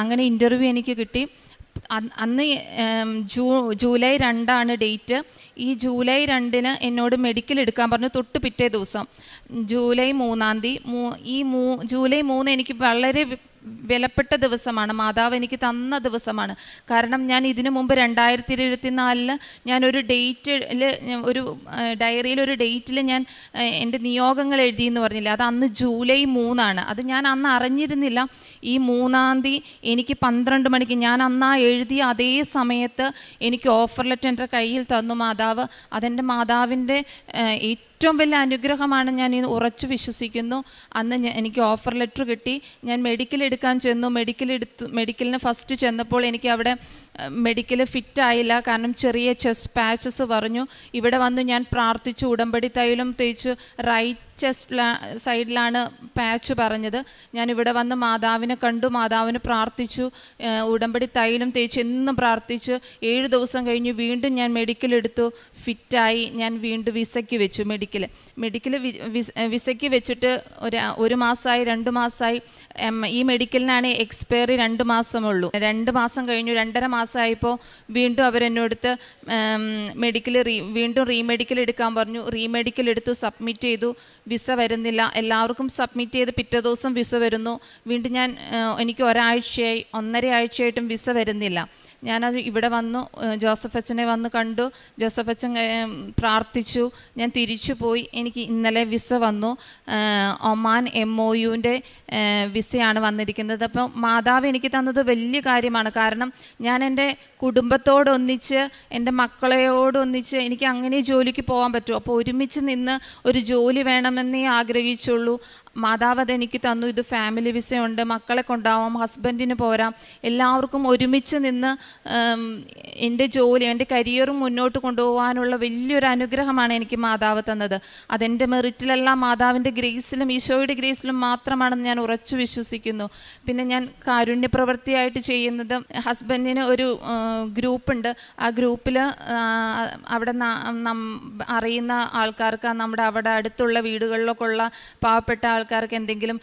അങ്ങനെ ഇൻ്റർവ്യൂ എനിക്ക് കിട്ടി. അന്ന് ജൂലൈ 2 ഡേറ്റ്. ഈ ജൂലൈ 2 എന്നോട് മെഡിക്കൽ എടുക്കാൻ പറഞ്ഞു. തൊട്ട് പിറ്റേ ദിവസം ജൂലൈ 3 ജൂലൈ 3 എനിക്ക് വളരെ വിലപ്പെട്ട ദിവസമാണ്. മാതാവ് എനിക്ക് തന്ന ദിവസമാണ്. കാരണം ഞാൻ ഇതിനു മുമ്പ് 2024 ഞാനൊരു ഡേറ്റിൽ, ഒരു ഡയറിയിൽ ഒരു ഡേറ്റിൽ ഞാൻ എൻ്റെ നിയോഗങ്ങൾ എഴുതിയെന്ന് പറഞ്ഞില്ല. അത് അന്ന് ജൂലൈ 3 അത് ഞാൻ അന്ന് അറിഞ്ഞിരുന്നില്ല. ഈ 3 എനിക്ക് 12 മണിക്ക് ഞാൻ അന്ന് എഴുതിയ അതേ സമയത്ത് എനിക്ക് ഓഫർ ലെറ്റർ എൻ്റെ കയ്യിൽ തന്നു മാതാവ്. അതെൻ്റെ മാതാവിൻ്റെ ഏറ്റവും വലിയ അനുഗ്രഹമാണ്. ഞാൻ ഉറച്ചു വിശ്വസിക്കുന്നു. അന്ന് എനിക്ക് ഓഫർ ലെറ്റർ കിട്ടി. ഞാൻ മെഡിക്കൽ എടുക്കാൻ ചെന്നു. മെഡിക്കലിന് ഫസ്റ്റ് ചെന്നപ്പോൾ എനിക്ക് അവിടെ മെഡിക്കൽ ഫിറ്റായില്ല. കാരണം ചെറിയ ചെസ്റ്റ് പാച്ചസ് പറഞ്ഞു. ഇവിടെ വന്ന് ഞാൻ പ്രാർത്ഥിച്ചു. ഉടമ്പടി തൈലം തേച്ചു. റൈറ്റ് ചെസ്റ്റ് സൈഡിലാണ് പാച്ച് പറഞ്ഞത്. ഞാനിവിടെ വന്ന് മാതാവിനെ കണ്ടു, മാതാവിനെ പ്രാർത്ഥിച്ചു, ഉടമ്പടി തൈലം തേച്ച് എന്നും പ്രാർത്ഥിച്ചു. 7 ദിവസം കഴിഞ്ഞ് വീണ്ടും ഞാൻ മെഡിക്കൽ എടുത്തു. ഫിറ്റായി. ഞാൻ വീണ്ടും വിസയ്ക്ക് വെച്ചു. മെഡിക്കൽ വിസയ്ക്ക് വെച്ചിട്ട് 1 മാസമായി, 2 മാസമായി. ഈ മെഡിക്കലിനാണ് എക്സ്പയറി 2 മാസമുള്ളൂ. 2 മാസം കഴിഞ്ഞു. 2.5 മാസമായപ്പോൾ വീണ്ടും അവരെന്നോടുത്ത് വീണ്ടും റീമെഡിക്കൽ എടുക്കാൻ പറഞ്ഞു. റീമെഡിക്കൽ എടുത്തു, സബ്മിറ്റ് ചെയ്തു. വിസ വരുന്നില്ല. എല്ലാവർക്കും സബ്മിറ്റ് ചെയ്ത് പിറ്റേ ദിവസം വിസ വരുന്നു. വീണ്ടും എനിക്ക് 1.5 ആഴ്ചയായിട്ടും വിസ വരുന്നില്ല. ഞാനത് ഇവിടെ വന്നു, ജോസഫ് അച്ഛനെ വന്ന് കണ്ടു. ജോസഫ് അച്ഛൻ പ്രാർത്ഥിച്ചു. ഞാൻ തിരിച്ചു പോയി. എനിക്ക് ഇന്നലെ വിസ വന്നു. ഒമാൻ MOUൻ്റെ വിസയാണ് വന്നിരിക്കുന്നത്. അപ്പം മാതാവ് എനിക്ക് തന്നത് വലിയ കാര്യമാണ്. കാരണം ഞാൻ എൻ്റെ കുടുംബത്തോടൊന്നിച്ച്, എൻ്റെ മക്കളെയോടൊന്നിച്ച് എനിക്ക് അങ്ങനെ ജോലിക്ക് പോകാൻ പറ്റും. അപ്പോൾ ഒരുമിച്ച് നിന്ന് ഒരു ജോലി വേണമെന്നേ ആഗ്രഹിച്ചുള്ളൂ. മാതാവ് അതെനിക്ക് തന്നു. ഇത് ഫാമിലി വിസയുണ്ട്, മക്കളെ കൊണ്ടാവാം, ഹസ്ബൻഡിന് പോരാം, എല്ലാവർക്കും ഒരുമിച്ച് നിന്ന് എൻ്റെ ജോലി, എൻ്റെ കരിയറും മുന്നോട്ട് കൊണ്ടുപോകാനുള്ള വലിയൊരു അനുഗ്രഹമാണ് എനിക്ക് മാതാവ് തന്നത്. അതെൻ്റെ മെറിറ്റിലല്ല, മാതാവിൻ്റെ ഗ്രേസിലും ഈശോയുടെ ഗ്രേസിലും മാത്രമാണെന്ന് ഞാൻ ഉറച്ചു വിശ്വസിക്കുന്നു. പിന്നെ ഞാൻ കാരുണ്യപ്രവൃത്തിയായിട്ട് ചെയ്യുന്നത്, ഹസ്ബൻഡിന് ഒരു ഗ്രൂപ്പുണ്ട്. ആ ഗ്രൂപ്പിൽ അവിടെ അറിയുന്ന ആൾക്കാർക്ക്, നമ്മുടെ അവിടെ അടുത്തുള്ള വീടുകളിലൊക്കെ ഉള്ള പാവപ്പെട്ട ആൾക്കാർക്ക് എന്തെങ്കിലും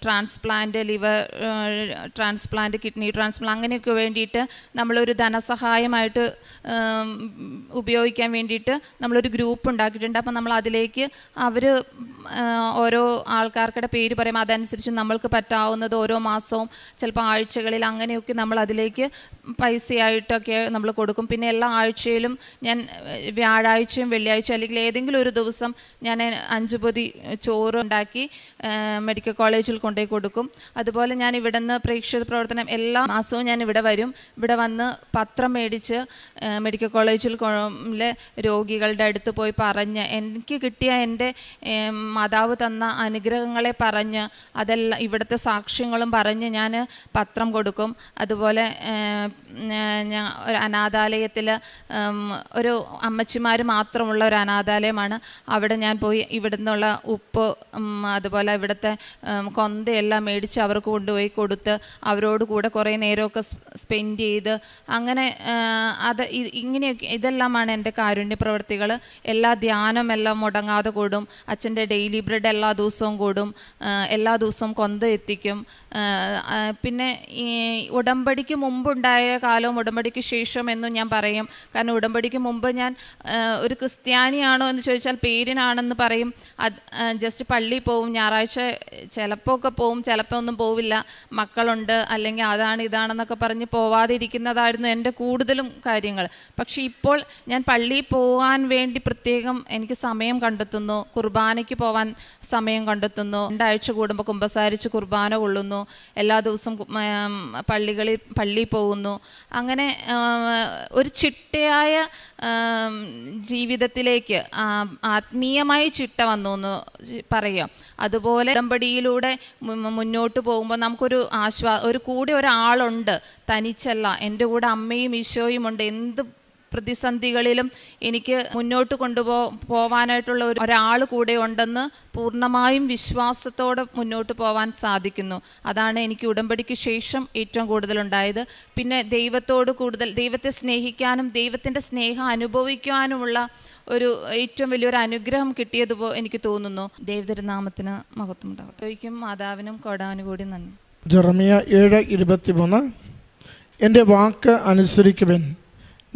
transplant, liver transplant, kidney transplant അങ്ങനെയൊക്കെ വേണ്ടിയിട്ട് നമ്മളൊരു ധനസഹായമായിട്ട് ഉപയോഗിക്കാൻ വേണ്ടിയിട്ട് നമ്മളൊരു ഗ്രൂപ്പ് ഉണ്ടാക്കിയിട്ടുണ്ട്. അപ്പം നമ്മൾ അതിലേക്ക് അവർ ഓരോ ആൾക്കാർക്കുടെ പേര് പറയും. അതനുസരിച്ച് നമ്മൾക്ക് പറ്റാവുന്നത് ഓരോ മാസവും ചിലപ്പോൾ ആഴ്ചകളിൽ അങ്ങനെയൊക്കെ നമ്മൾ അതിലേക്ക് പൈസയായിട്ടൊക്കെ നമ്മൾ കൊടുക്കും. പിന്നെ എല്ലാ ആഴ്ചയിലും ഞാൻ വ്യാഴാഴ്ചയും വെള്ളിയാഴ്ച അല്ലെങ്കിൽ ഏതെങ്കിലും ഒരു ദിവസം ഞാൻ 5 പൊതി ചോറ് ഉണ്ടാക്കി മെഡിക്കൽ കോളേജിൽ കൊണ്ടുപോയി കൊടുക്കും. അതുപോലെ ഞാൻ ഇവിടെ നിന്ന് പ്രേക്ഷിത പ്രവർത്തനം എല്ലാ മാസവും ഞാൻ ഇവിടെ വരും. ഇവിടെ വന്ന് പത്രം മേടിച്ച് മെഡിക്കൽ കോളേജിൽ രോഗികളുടെ അടുത്ത് പോയി പറഞ്ഞ് എനിക്ക് കിട്ടിയ എൻ്റെ മാതാവ് തന്ന അനുഗ്രഹങ്ങളെ പറഞ്ഞ് അതെല്ലാം ഇവിടുത്തെ സാക്ഷ്യങ്ങളും പറഞ്ഞ് ഞാൻ പത്രം കൊടുക്കും. അതുപോലെ ഞാൻ ഒരു അനാഥാലയത്തിൽ, ഒരു അമ്മച്ചിമാർ മാത്രമുള്ള ഒരു അനാഥാലയമാണ്. അവിടെ ഞാൻ പോയി ഇവിടെ നിന്നുള്ള ഉപ്പ്, അതുപോലെ ഇവിടുത്തെ കൊന്തയെല്ലാം മേടിച്ച് അവർക്ക് കൊണ്ടുപോയി കൊടുത്ത് അവരോട് കൂടെ കുറേ നേരമൊക്കെ സ്പെൻഡ് ചെയ്ത് അങ്ങനെ ഇങ്ങനെയൊക്കെ ഇതെല്ലാമാണ് എൻ്റെ കാരുണ്യ പ്രവൃത്തികൾ. എല്ലാ ധ്യാനം എല്ലാം മുടങ്ങാതെ കൂടും. അച്ഛൻ്റെ ഡെയിലി ബ്രെഡ് എല്ലാ ദിവസവും കൂടും. എല്ലാ ദിവസവും കൊന്ത എത്തിക്കും. പിന്നെ ഈ ഉടമ്പടിക്ക് മുമ്പുണ്ടായ കാലവും ഉടമ്പടിക്ക് ശേഷം എന്നും ഞാൻ പറയും. കാരണം ഉടമ്പടിക്ക് മുമ്പ് ഞാൻ ഒരു ക്രിസ്ത്യാനിയാണോ എന്ന് ചോദിച്ചാൽ പേരിനാണെന്ന് പറയും. ജസ്റ്റ് പള്ളിയിൽ പോവും, ഞായറാഴ്ച ചിലപ്പോൾ ഒക്കെ പോവും, ചിലപ്പോൾ ഒന്നും പോവില്ല, മക്കളുണ്ട് അല്ലെങ്കിൽ അതാണ് ഇതാണെന്നൊക്കെ പറഞ്ഞ് പോവാതിരിക്കുന്നതായിരുന്നു എൻ്റെ കൂടുതലും കാര്യങ്ങൾ. പക്ഷേ ഇപ്പോൾ ഞാൻ പള്ളിയിൽ പോകാൻ വേണ്ടി പ്രത്യേകം എനിക്ക് സമയം കണ്ടെത്തുന്നു. കുർബാനയ്ക്ക് പോകാൻ സമയം കണ്ടെത്തുന്നു. 2 ആഴ്ച കൂടുമ്പോൾ കുമ്പസാരിച്ച് കുർബാന കൊള്ളുന്നു. എല്ലാ ദിവസവും പള്ളിയിൽ പോകുന്നു. അങ്ങനെ ഒരു ചിട്ടയായ ജീവിതത്തിലേക്ക് ആത്മീയമായി ചിട്ട വന്നു എന്ന് പറയാം. അതുപോലെ ഉടമ്പടിയിലൂടെ മുന്നോട്ട് പോകുമ്പോൾ നമുക്കൊരു കൂടെ ഒരാളുണ്ട്, തനിച്ചല്ല. എൻ്റെ കൂടെ അമ്മയും ഈശോയും ഉണ്ട്. എന്ത് പ്രതിസന്ധികളിലും എനിക്ക് മുന്നോട്ട് പോവാനായിട്ടുള്ള ഒരാൾ കൂടെ ഉണ്ടെന്ന് പൂർണ്ണമായും വിശ്വാസത്തോടെ മുന്നോട്ട് പോകാൻ സാധിക്കുന്നു. അതാണ് എനിക്ക് ഉടമ്പടിക്ക് ശേഷം ഏറ്റവും കൂടുതലുണ്ടായത്. പിന്നെ ദൈവത്തോട് കൂടുതൽ, ദൈവത്തെ സ്നേഹിക്കാനും ദൈവത്തിൻ്റെ സ്നേഹം അനുഭവിക്കുവാനുമുള്ള ഒരു ഏറ്റവും വലിയൊരു അനുഗ്രഹം കിട്ടിയതുപോലെ എനിക്ക് തോന്നുന്നു. ദൈവതിരുനാമത്തിന് മഹത്വം ഉണ്ടാകട്ടെ. മാതാവിനും കോടാനുകൂടി നന്ദി. ജെറമിയ 7:23 എൻ്റെ വാക്ക് അനുസരിക്കുവിൻ,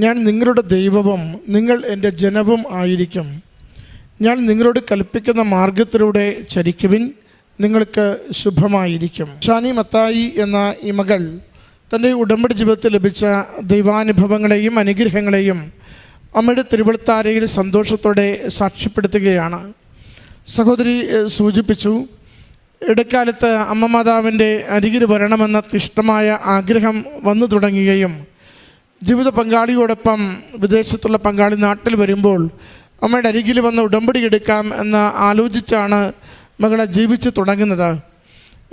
ഞാൻ നിങ്ങളുടെ ദൈവവും നിങ്ങൾ എൻ്റെ ജനവും ആയിരിക്കും. ഞാൻ നിങ്ങളോട് കൽപ്പിക്കുന്ന മാർഗത്തിലൂടെ ചരിക്കുവിൻ, നിങ്ങൾക്ക് ശുഭമായിരിക്കും. ഷാനി മത്തായി എന്ന ഈ മകൾ തൻ്റെ ഉടമ്പടി ജീവിതത്തിൽ ലഭിച്ച ദൈവാനുഭവങ്ങളെയും അനുഗ്രഹങ്ങളെയും അമ്മയുടെ തിരുവൾത്താരയിൽ സന്തോഷത്തോടെ സാക്ഷ്യപ്പെടുത്തുകയാണ്. സഹോദരി സൂചിപ്പിച്ചു, ഇടക്കാലത്ത് അമ്മ മാതാവിൻ്റെ അരികിൽ വരണമെന്ന തിഷ്ടമായ ആഗ്രഹം വന്നു തുടങ്ങുകയും ജീവിത പങ്കാളിയോടൊപ്പം വിദേശത്തുള്ള പങ്കാളി നാട്ടിൽ വരുമ്പോൾ അമ്മയുടെ അരികിൽ വന്ന് ഉടമ്പടി എടുക്കാം എന്ന് ആലോചിച്ചാണ് മകളെ ജീവിച്ച് തുടങ്ങുന്നത്.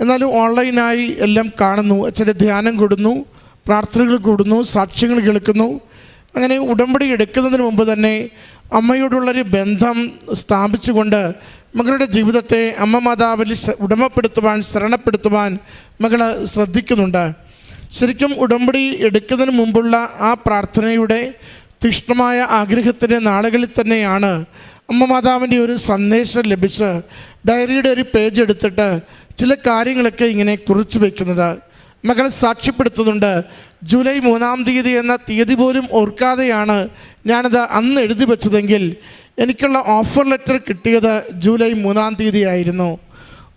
എന്നാലും ഓൺലൈനായി എല്ലാം കാണുന്നു, അച്ഛൻ്റെ ധ്യാനം കൂടുന്നു, പ്രാർത്ഥനകൾ കൂടുന്നു, സാക്ഷ്യങ്ങൾ കേൾക്കുന്നു. അങ്ങനെ ഉടമ്പടി എടുക്കുന്നതിന് മുമ്പ് തന്നെ അമ്മയോടുള്ളൊരു ബന്ധം സ്ഥാപിച്ചുകൊണ്ട് മകളുടെ ജീവിതത്തെ അമ്മ മാതാവിൽ ഉടമപ്പെടുത്തുവാൻ, ശരണപ്പെടുത്തുവാൻ മകൾ ശ്രദ്ധിക്കുന്നുണ്ട്. ശരിക്കും ഉടമ്പടി എടുക്കുന്നതിന് മുമ്പുള്ള ആ പ്രാർത്ഥനയുടെ തീഷ്ണമായ ആഗ്രഹത്തിൻ്റെ നാളുകളിൽ തന്നെയാണ് അമ്മ മാതാവിൻ്റെ ഒരു സന്ദേശം ലഭിച്ച് ഡയറിയുടെ ഒരു പേജ് എടുത്തിട്ട് ചില കാര്യങ്ങളൊക്കെ ഇങ്ങനെ കുറിച്ച് വയ്ക്കുന്നത്. മകൾ സാക്ഷ്യപ്പെടുത്തുന്നുണ്ട്, ജൂലൈ 3-ാം തീയതി എന്ന തീയതി പോലും ഓർക്കാതെയാണ് ഞാനത് അന്ന് എഴുതി വെച്ചതെങ്കിൽ എനിക്കുള്ള ഓഫർ ലെറ്റർ കിട്ടിയത് ജൂലൈ 3-ാം തീയതി ആയിരുന്നു.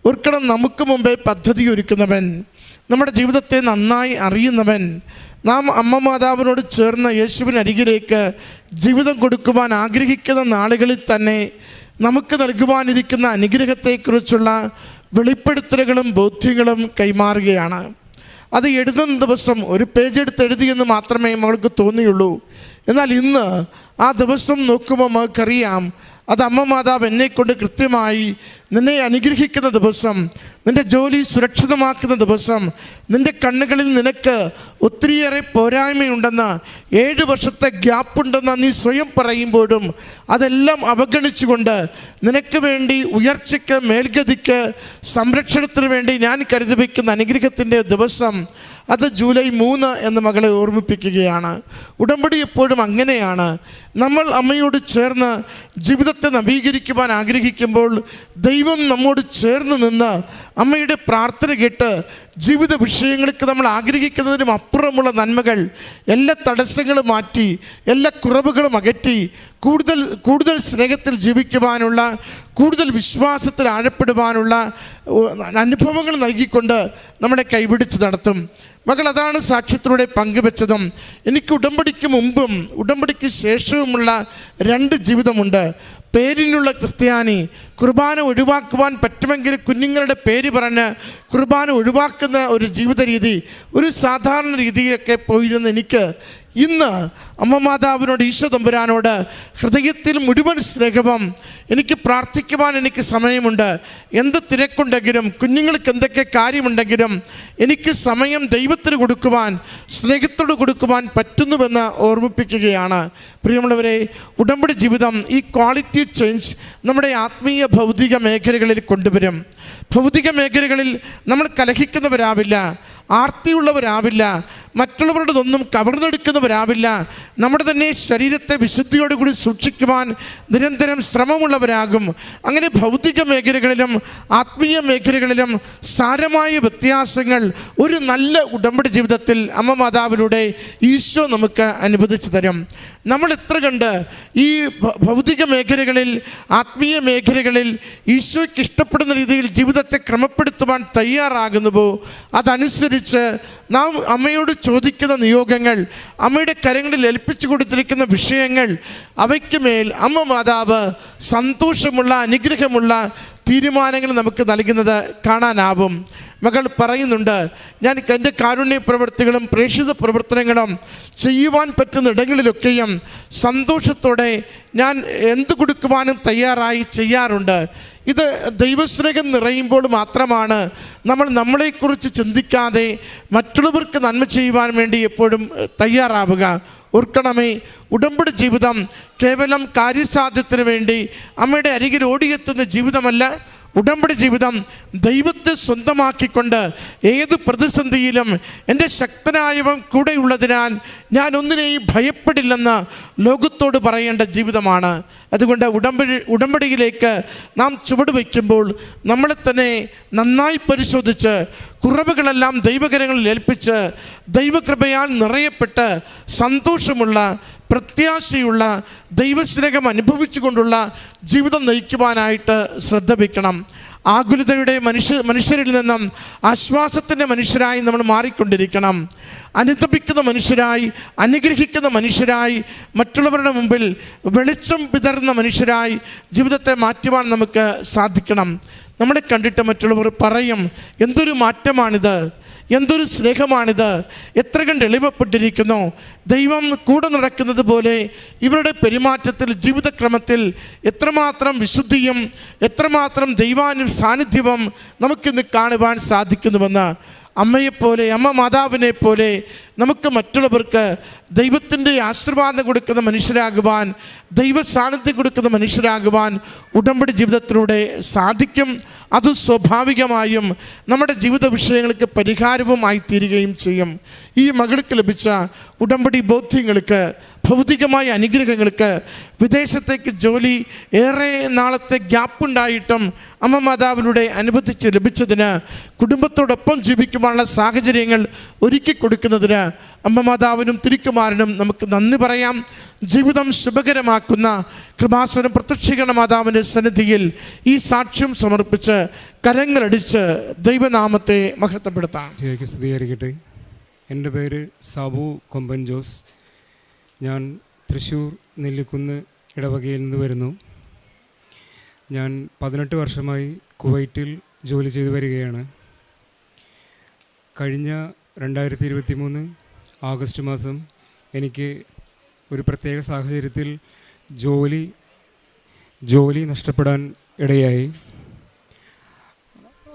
ഓർക്കണം, നമുക്ക് മുമ്പേ പദ്ധതി ഒരുക്കുന്നവൻ, നമ്മുടെ ജീവിതത്തെ നന്നായി അറിയുന്നവൻ, നാം അമ്മ മാതാവിനോട് ചേർന്ന് യേശുവിനരികിലേക്ക് ജീവിതം കൊടുക്കുവാൻ ആഗ്രഹിക്കുന്ന നാളുകളിൽ തന്നെ നമുക്ക് നൽകുവാനിരിക്കുന്ന അനുഗ്രഹത്തെക്കുറിച്ചുള്ള വെളിപ്പെടുത്തലുകളും ബോധ്യങ്ങളും കൈമാറുകയാണ്. അത് എഴുതുന്ന ദിവസം ഒരു പേജ് എടുത്ത് എഴുതിയെന്ന് മാത്രമേ മകൾക്ക് തോന്നിയുള്ളൂ. എന്നാൽ ഇന്ന് ആ ദിവസം നോക്കുമ്പോൾ നമുക്കറിയാം, അത് അമ്മ മാതാവ് എന്നെക്കൊണ്ട് കൃത്യമായി നിന്നെ അനുഗ്രഹിക്കുന്ന ദിവസം, നിൻ്റെ ജോലി സുരക്ഷിതമാക്കുന്ന ദിവസം, നിൻ്റെ കണ്ണുകളിൽ നിനക്ക് ഒത്തിരിയേറെ പോരായ്മയുണ്ടെന്ന്, 7 വർഷത്തെ ഗ്യാപ്പുണ്ടെന്ന് നീ സ്വയം പറയുമ്പോഴും അതെല്ലാം അവഗണിച്ചുകൊണ്ട് നിനക്ക് വേണ്ടി ഉയർച്ചയ്ക്ക്, മേൽഗതിക്ക്, സംരക്ഷണത്തിന് വേണ്ടി ഞാൻ കരുതി വയ്ക്കുന്ന അനുഗ്രഹത്തിൻ്റെ ദിവസം അത് ജൂലൈ 3 എന്ന് മകളെ ഓർമ്മിപ്പിക്കുകയാണ്. ഉടമ്പടി എപ്പോഴും അങ്ങനെയാണ്. നമ്മൾ അമ്മയോട് ചേർന്ന് ജീവിതത്തെ നവീകരിക്കുവാൻ ആഗ്രഹിക്കുമ്പോൾ ദൈവം നമ്മോട് ചേർന്ന് നിന്ന് അമ്മയുടെ പ്രാർത്ഥന കേട്ട് ജീവിത വിഷയങ്ങൾക്ക് നമ്മൾ ആഗ്രഹിക്കുന്നതിനും അപ്പുറമുള്ള നന്മകൾ, എല്ലാ തടസ്സങ്ങളും മാറ്റി, എല്ലാ കുറവുകളും അകറ്റി കൂടുതൽ സ്നേഹത്തിൽ ജീവിക്കുവാനുള്ള, കൂടുതൽ വിശ്വാസത്തിൽ ആഴപ്പെടുവാനുള്ള അനുഭവങ്ങൾ നൽകിക്കൊണ്ട് നമ്മളെ കൈപിടിച്ച് നടത്തും. മകൾ അതാണ് സാക്ഷ്യത്തിലൂടെ പങ്കുവെച്ചതും. എനിക്ക് ഉടമ്പടിക്ക് മുമ്പും ഉടമ്പടിക്ക് ശേഷവുമുള്ള 2 ജീവിതമുണ്ട്. പേരിനുള്ള ക്രിസ്ത്യാനി, കുർബാന ഒഴിവാക്കുവാൻ പറ്റുമെങ്കിൽ കുഞ്ഞുങ്ങളുടെ പേര് പറഞ്ഞ് കുർബാന ഒഴിവാക്കുന്ന ഒരു ജീവിത രീതി, ഒരു സാധാരണ രീതിയിലൊക്കെ പോയിരുന്ന എനിക്ക് ഇന്ന് അമ്മ മാതാവിനോട്, ഈശോ തമ്പുരാനോട് ഹൃദയത്തിൽ മുഴുവൻ സ്നേഹവും, എനിക്ക് പ്രാർത്ഥിക്കുവാൻ എനിക്ക് സമയമുണ്ട്. എന്ത് തിരക്കുണ്ടെങ്കിലും, കുഞ്ഞുങ്ങൾക്ക് എന്തൊക്കെ കാര്യമുണ്ടെങ്കിലും എനിക്ക് സമയം ദൈവത്തിന് കൊടുക്കുവാൻ, സ്നേഹത്തോട് കൊടുക്കുവാൻ പറ്റുന്നുവെന്ന് ഓർമ്മിപ്പിക്കുകയാണ്. പ്രിയമുള്ളവരെ, ഉടമ്പടി ജീവിതം ഈ ക്വാളിറ്റി ചേഞ്ച് നമ്മുടെ ആത്മീയ ഭൗതിക മേഖലകളിൽ കൊണ്ടുവരും. ഭൗതിക മേഖലകളിൽ നമ്മൾ കലഹിക്കുന്നവരാവില്ല, ആർത്തിയുള്ളവരാവില്ല, മറ്റുള്ളവരുടേതൊന്നും കവർന്നെടുക്കുന്നവരാവില്ല. നമ്മുടെ തന്നെ ശരീരത്തെ വിശുദ്ധിയോടുകൂടി സൂക്ഷിക്കുവാൻ നിരന്തരം ശ്രമമുള്ളവരാകും. അങ്ങനെ ഭൗതിക മേഖലകളിലും ആത്മീയ മേഖലകളിലും സാരമായ വ്യത്യാസങ്ങൾ ഒരു നല്ല ഉടമ്പടി ജീവിതത്തിൽ അമ്മ മാതാവിലൂടെ ഈശോ നമുക്ക് അനുവദിച്ചു തരും. നമ്മൾ എത്ര കണ്ട് ഈ ഭൗതിക മേഖലകളിൽ, ആത്മീയ മേഖലകളിൽ ഈശോയ്ക്ക് ഇഷ്ടപ്പെടുന്ന രീതിയിൽ ജീവിതത്തെ ക്രമപ്പെടുത്തുവാൻ തയ്യാറാകുന്നുവോ അതനുസരിച്ച് നാം അമ്മയോട് ചോദിക്കുന്ന നിയോഗങ്ങൾ, അമ്മയുടെ കരങ്ങളിൽ ഏൽപ്പിച്ചു കൊടുത്തിരിക്കുന്ന വിഷയങ്ങൾ, അവയ്ക്ക് മേൽ അമ്മ മാതാവ് സന്തോഷമുള്ള, അനുഗ്രഹമുള്ള തീരുമാനങ്ങൾ നമുക്ക് നൽകുന്നത് കാണാനാവും. മകൾ പറയുന്നുണ്ട്, ഞാൻ എൻ്റെ കാരുണ്യ പ്രവർത്തികളും പ്രേക്ഷിത പ്രവർത്തനങ്ങളും ചെയ്യുവാൻ പറ്റുന്ന ഇടങ്ങളിലൊക്കെയും സന്തോഷത്തോടെ ഞാൻ എന്ത് കൊടുക്കുവാനും തയ്യാറായി ചെയ്യാറുണ്ട്. ഇത് ദൈവസ്നേഹം നിറയുമ്പോൾ മാത്രമാണ് നമ്മൾ നമ്മളെക്കുറിച്ച് ചിന്തിക്കാതെ മറ്റുള്ളവർക്ക് നന്മ ചെയ്യുവാൻ വേണ്ടി എപ്പോഴും തയ്യാറാവുക. ഓർക്കണമേ, ഉടമ്പടി ജീവിതം കേവലം കാര്യസാധ്യത്തിന് വേണ്ടി അമ്മയുടെ അരികിൽ ഓടിയെത്തുന്ന ജീവിതമല്ല. ഉടമ്പടി ജീവിതം ദൈവത്തെ സ്വന്തമാക്കിക്കൊണ്ട് ഏത് പ്രതിസന്ധിയിലും എൻ്റെ ശക്തനായവൻ കൂടെയുള്ളതിനാൽ ഞാൻ ഒന്നിനെയും ഭയപ്പെടില്ലെന്ന് ലോകത്തോട് പറയേണ്ട ജീവിതമാണ്. അതുകൊണ്ട് ഉടമ്പടിയിലേക്ക് നാം ചുവട് വയ്ക്കുമ്പോൾ നമ്മളെ തന്നെ നന്നായി പരിശോധിച്ച് കുറവുകളെല്ലാം ദൈവകരങ്ങളിൽ ഏൽപ്പിച്ച് ദൈവകൃപയാൽ നിറയപ്പെട്ട് സന്തോഷമുള്ള പ്രത്യാശയുള്ള ദൈവസ്നേഹം അനുഭവിച്ചുകൊണ്ടുള്ള ജീവിതം നയിക്കുവാനായിട്ട് ശ്രദ്ധ വയ്ക്കണം. ആകുലതയുടെ മനുഷ്യരിൽ നിന്നും ആശ്വാസത്തിൻ്റെ മനുഷ്യരായി നമ്മൾ മാറിക്കൊണ്ടിരിക്കണം. അനുതപിക്കുന്ന മനുഷ്യരായി, അനുഗ്രഹിക്കുന്ന മനുഷ്യരായി, മറ്റുള്ളവരുടെ മുമ്പിൽ വെളിച്ചം വിതറുന്ന മനുഷ്യരായി ജീവിതത്തെ മാറ്റുവാൻ നമുക്ക് സാധിക്കണം. നമ്മളെ കണ്ടിട്ട് മറ്റുള്ളവർ പറയും, എന്തൊരു മാറ്റമാണിത്, എന്തൊരു സ്നേഹമാണിത്, എത്ര കണ്ട് എളിമപ്പെട്ടിരിക്കുന്നു, ദൈവം കൂടെ നടക്കുന്നത് പോലെ ഇവരുടെ പെരുമാറ്റത്തിൽ, ജീവിതക്രമത്തിൽ എത്രമാത്രം വിശുദ്ധിയും എത്രമാത്രം സാന്നിധ്യവും നമുക്കിന്ന് കാണുവാൻ സാധിക്കുന്നുവെന്ന്. അമ്മയെപ്പോലെ, അമ്മ മാതാവിനെ പോലെ നമുക്ക് മറ്റുള്ളവർക്ക് ദൈവത്തിൻ്റെ ആശീർവാദം കൊടുക്കുന്ന മനുഷ്യരാകുവാൻ, ദൈവ സാന്നിധ്യം കൊടുക്കുന്ന മനുഷ്യരാകുവാൻ ഉടമ്പടി ജീവിതത്തിലൂടെ സാധിക്കും. അത് സ്വാഭാവികമായും നമ്മുടെ ജീവിത വിഷയങ്ങൾക്ക് പരിഹാരവുമായി തീരുകയും ചെയ്യും. ഈ മകൾക്ക് ലഭിച്ച ഉടമ്പടി ബോധ്യങ്ങൾക്ക്, ഭൗതികമായ അനുഗ്രഹങ്ങൾക്ക്, വിദേശത്തേക്ക് ജോലി ഏറെ നാളത്തെ ഗ്യാപ്പുണ്ടായിട്ടും അമ്മ മാതാവിലൂടെ അനുവദിച്ച് ലഭിച്ചതിന്, കുടുംബത്തോടൊപ്പം ജീവിക്കുവാനുള്ള സാഹചര്യങ്ങൾ ഒരുക്കി കൊടുക്കുന്നതിന് അമ്മ മാതാവിനും തിരുക്കുമാരനും നമുക്ക് നന്ദി പറയാം. ജീവിതം ശുഭകരമാക്കുന്ന കൃപാസനം പ്രത്യക്ഷീകരണ മാതാവിൻ്റെ സന്നിധിയിൽ ഈ സാക്ഷ്യം സമർപ്പിച്ച് കരങ്ങളടിച്ച് ദൈവനാമത്തെ മഹത്വപ്പെടുത്താം. സ്തുതിയായിരിക്കട്ടെ. എൻ്റെ പേര് സാബു കൊമ്പൻ ജോസ്. ഞാൻ തൃശ്ശൂർ നെല്ലിക്കുന്ന് ഇടവകയിൽ നിന്ന് വരുന്നു. ഞാൻ 18 വർഷമായി കുവൈറ്റിൽ ജോലി ചെയ്തു വരികയാണ്. കഴിഞ്ഞ 2023 ആഗസ്റ്റ് മാസം എനിക്ക് ഒരു പ്രത്യേക സാഹചര്യത്തിൽ ജോലി നഷ്ടപ്പെടാൻ ഇടയായി.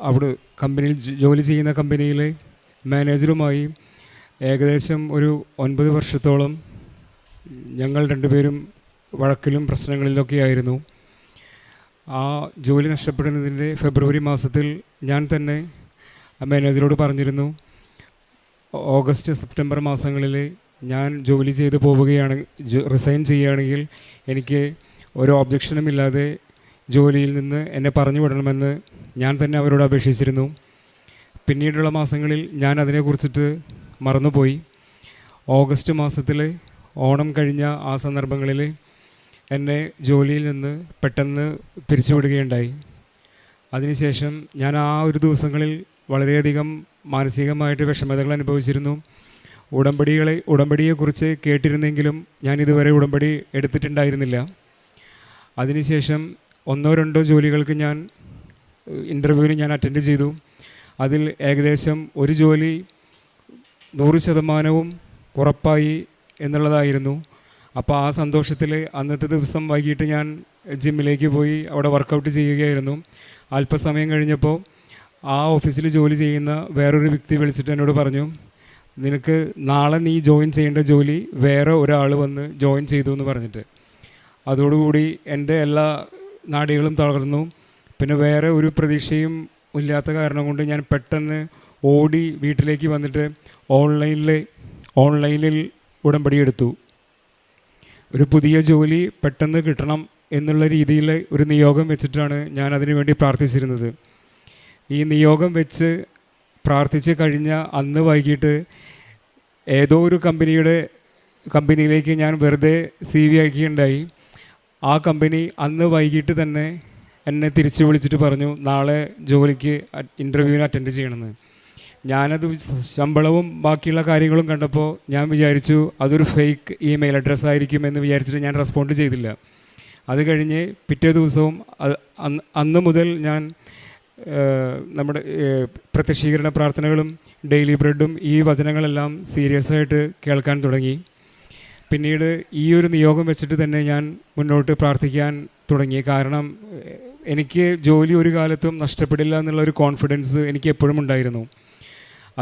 അവിടെ ജോലി ചെയ്യുന്ന കമ്പനിയിലെ മാനേജറുമായി ഏകദേശം ഒരു 9 വർഷത്തോളം ഞങ്ങൾ രണ്ടുപേരും വഴക്കിലും പ്രശ്നങ്ങളിലൊക്കെ ആയിരുന്നു. ആ ജോലി നഷ്ടപ്പെടുന്നതിൻ്റെ ഫെബ്രുവരി മാസത്തിൽ ഞാൻ തന്നെ മാനേജരോട് പറഞ്ഞിരുന്നു, ഓഗസ്റ്റ് സെപ്റ്റംബർ മാസങ്ങളിൽ ഞാൻ ജോലി ചെയ്ത് പോവുകയാണ്, റിസൈൻ ചെയ്യുകയാണെങ്കിൽ എനിക്ക് ഒരു ഒബ്ജക്ഷനുമില്ലാതെ ജോലിയിൽ നിന്ന് എന്നെ പറഞ്ഞു വിടണമെന്ന് ഞാൻ തന്നെ അവരോട് അപേക്ഷിച്ചിരുന്നു. പിന്നീടുള്ള മാസങ്ങളിൽ ഞാൻ അതിനെക്കുറിച്ചിട്ട് മറന്നുപോയി. ഓഗസ്റ്റ് മാസത്തിൽ ഓണം കഴിഞ്ഞ ആ സന്ദർഭങ്ങളിൽ എന്നെ ജോലിയിൽ നിന്ന് പെട്ടെന്ന് പിരിച്ചുവിടുകയുണ്ടായി. അതിനുശേഷം ഞാൻ ആ ഒരു ദിവസങ്ങളിൽ വളരെയധികം മാനസികമായിട്ട് വിഷമതകൾ അനുഭവിച്ചിരുന്നു. ഉടമ്പടിയെക്കുറിച്ച് കേട്ടിരുന്നെങ്കിലും ഞാൻ ഇതുവരെ ഉടമ്പടി എടുത്തിട്ടുണ്ടായിരുന്നില്ല. അതിനുശേഷം 1-2 ജോലികൾക്ക് ഇൻ്റർവ്യൂവിന് ഞാൻ അറ്റൻഡ് ചെയ്തു. അതിൽ ഏകദേശം ഒരു ജോലി 100% ഉറപ്പായി എന്നുള്ളതായിരുന്നു. അപ്പോൾ ആ സന്തോഷത്തിൽ അന്നത്തെ ദിവസം വൈകിട്ട് ഞാൻ ജിമ്മിലേക്ക് പോയി അവിടെ വർക്കൗട്ട് ചെയ്യുകയായിരുന്നു. അല്പസമയം കഴിഞ്ഞപ്പോൾ ആ ഓഫീസിൽ ജോലി ചെയ്യുന്ന വേറൊരു വ്യക്തി വിളിച്ചിട്ട് എന്നോട് പറഞ്ഞു, നിനക്ക് നാളെ നീ ജോയിൻ ചെയ്യേണ്ട ജോലി വേറെ ഒരാൾ വന്ന് ജോയിൻ ചെയ്തു എന്ന് പറഞ്ഞിട്ട്. അതോടുകൂടി എൻ്റെ എല്ലാ നാഡികളും തളർന്നു. പിന്നെ വേറെ ഒരു പ്രതീക്ഷയും ഇല്ലാത്ത കാരണം കൊണ്ട് ഞാൻ പെട്ടെന്ന് ഓടി വീട്ടിലേക്ക് വന്നിട്ട് ഓൺലൈനിൽ ഉടമ്പടി എടുത്തു. ഒരു പുതിയ ജോലി പെട്ടെന്ന് കിട്ടണം എന്നുള്ള രീതിയിൽ ഒരു നിയോഗം വെച്ചിട്ടാണ് ഞാൻ അതിനു വേണ്ടി പ്രാർത്ഥിച്ചിരുന്നത്. ഈ നിയോഗം വെച്ച് പ്രാർത്ഥിച്ച് കഴിഞ്ഞ അന്ന് വൈകിട്ട് ഏതോ ഒരു കമ്പനിയിലേക്ക് ഞാൻ വെറുതെ CV അയക്കുകയുണ്ടായി. ആ കമ്പനി അന്ന് വൈകിട്ട് തന്നെ എന്നെ തിരിച്ചു വിളിച്ചിട്ട് പറഞ്ഞു, നാളെ ജോലിക്ക് ഇൻ്റർവ്യൂവിന് അറ്റൻഡ് ചെയ്യണമെന്ന്. ഞാനത് ശമ്പളവും ബാക്കിയുള്ള കാര്യങ്ങളും കണ്ടപ്പോൾ ഞാൻ വിചാരിച്ചു അതൊരു ഫേക്ക് ഇമെയിൽ അഡ്രസ്സ് ആയിരിക്കും എന്ന് വിചാരിച്ചിട്ട് ഞാൻ റെസ്പോണ്ട് ചെയ്തില്ല. അത് കഴിഞ്ഞ് പിറ്റേ ദിവസവും അന്ന് മുതൽ ഞാൻ നമ്മുടെ പ്രത്യക്ഷീകരണ പ്രാർത്ഥനകളും ഡെയിലി ബ്രെഡും ഈ വചനങ്ങളെല്ലാം സീരിയസ് ആയിട്ട് കേൾക്കാൻ തുടങ്ങി. പിന്നീട് ഈ ഒരു നിയോഗം വെച്ചിട്ട് തന്നെ ഞാൻ മുന്നോട്ട് പ്രാർത്ഥിക്കാൻ തുടങ്ങി. കാരണം എനിക്ക് ജോലി ഒരു കാലത്തും നഷ്ടപ്പെടില്ല എന്നുള്ളൊരു കോൺഫിഡൻസ് എനിക്ക് എപ്പോഴും ഉണ്ടായിരുന്നു.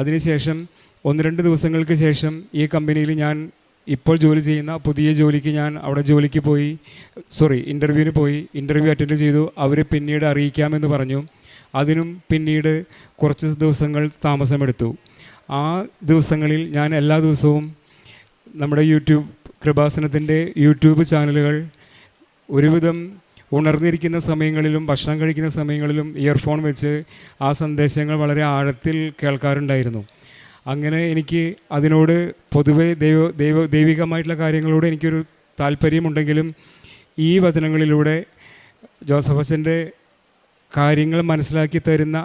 അതിനുശേഷം 1-2 ദിവസങ്ങൾക്ക് ശേഷം ഈ കമ്പനിയിൽ ഞാൻ ഇപ്പോൾ ജോലി ചെയ്യുന്ന പുതിയ ജോലിക്ക് ഞാൻ അവിടെ ഇൻ്റർവ്യൂവിന് പോയി. ഇൻ്റർവ്യൂ അറ്റൻഡ് ചെയ്തു. അവർ പിന്നീട് അറിയിക്കാമെന്ന് പറഞ്ഞു. അതിനും പിന്നീട് കുറച്ച് ദിവസങ്ങൾ താമസമെടുത്തു. ആ ദിവസങ്ങളിൽ ഞാൻ എല്ലാ ദിവസവും നമ്മുടെ കൃപാസനത്തിൻ്റെ യൂട്യൂബ് ചാനലുകൾ ഒരുവിധം ഉണർന്നിരിക്കുന്ന സമയങ്ങളിലും ഭക്ഷണം കഴിക്കുന്ന സമയങ്ങളിലും ഇയർഫോൺ വെച്ച് ആ സന്ദേശങ്ങൾ വളരെ ആഴത്തിൽ കേൾക്കാറുണ്ടായിരുന്നു. അങ്ങനെ എനിക്ക് അതിനോട് പൊതുവെ ദൈവികമായിട്ടുള്ള കാര്യങ്ങളോട് എനിക്കൊരു താല്പര്യമുണ്ടെങ്കിലും ഈ വചനങ്ങളിലൂടെ ജോസഫ് അച്ഛൻ്റെ കാര്യങ്ങൾ മനസ്സിലാക്കി തരുന്ന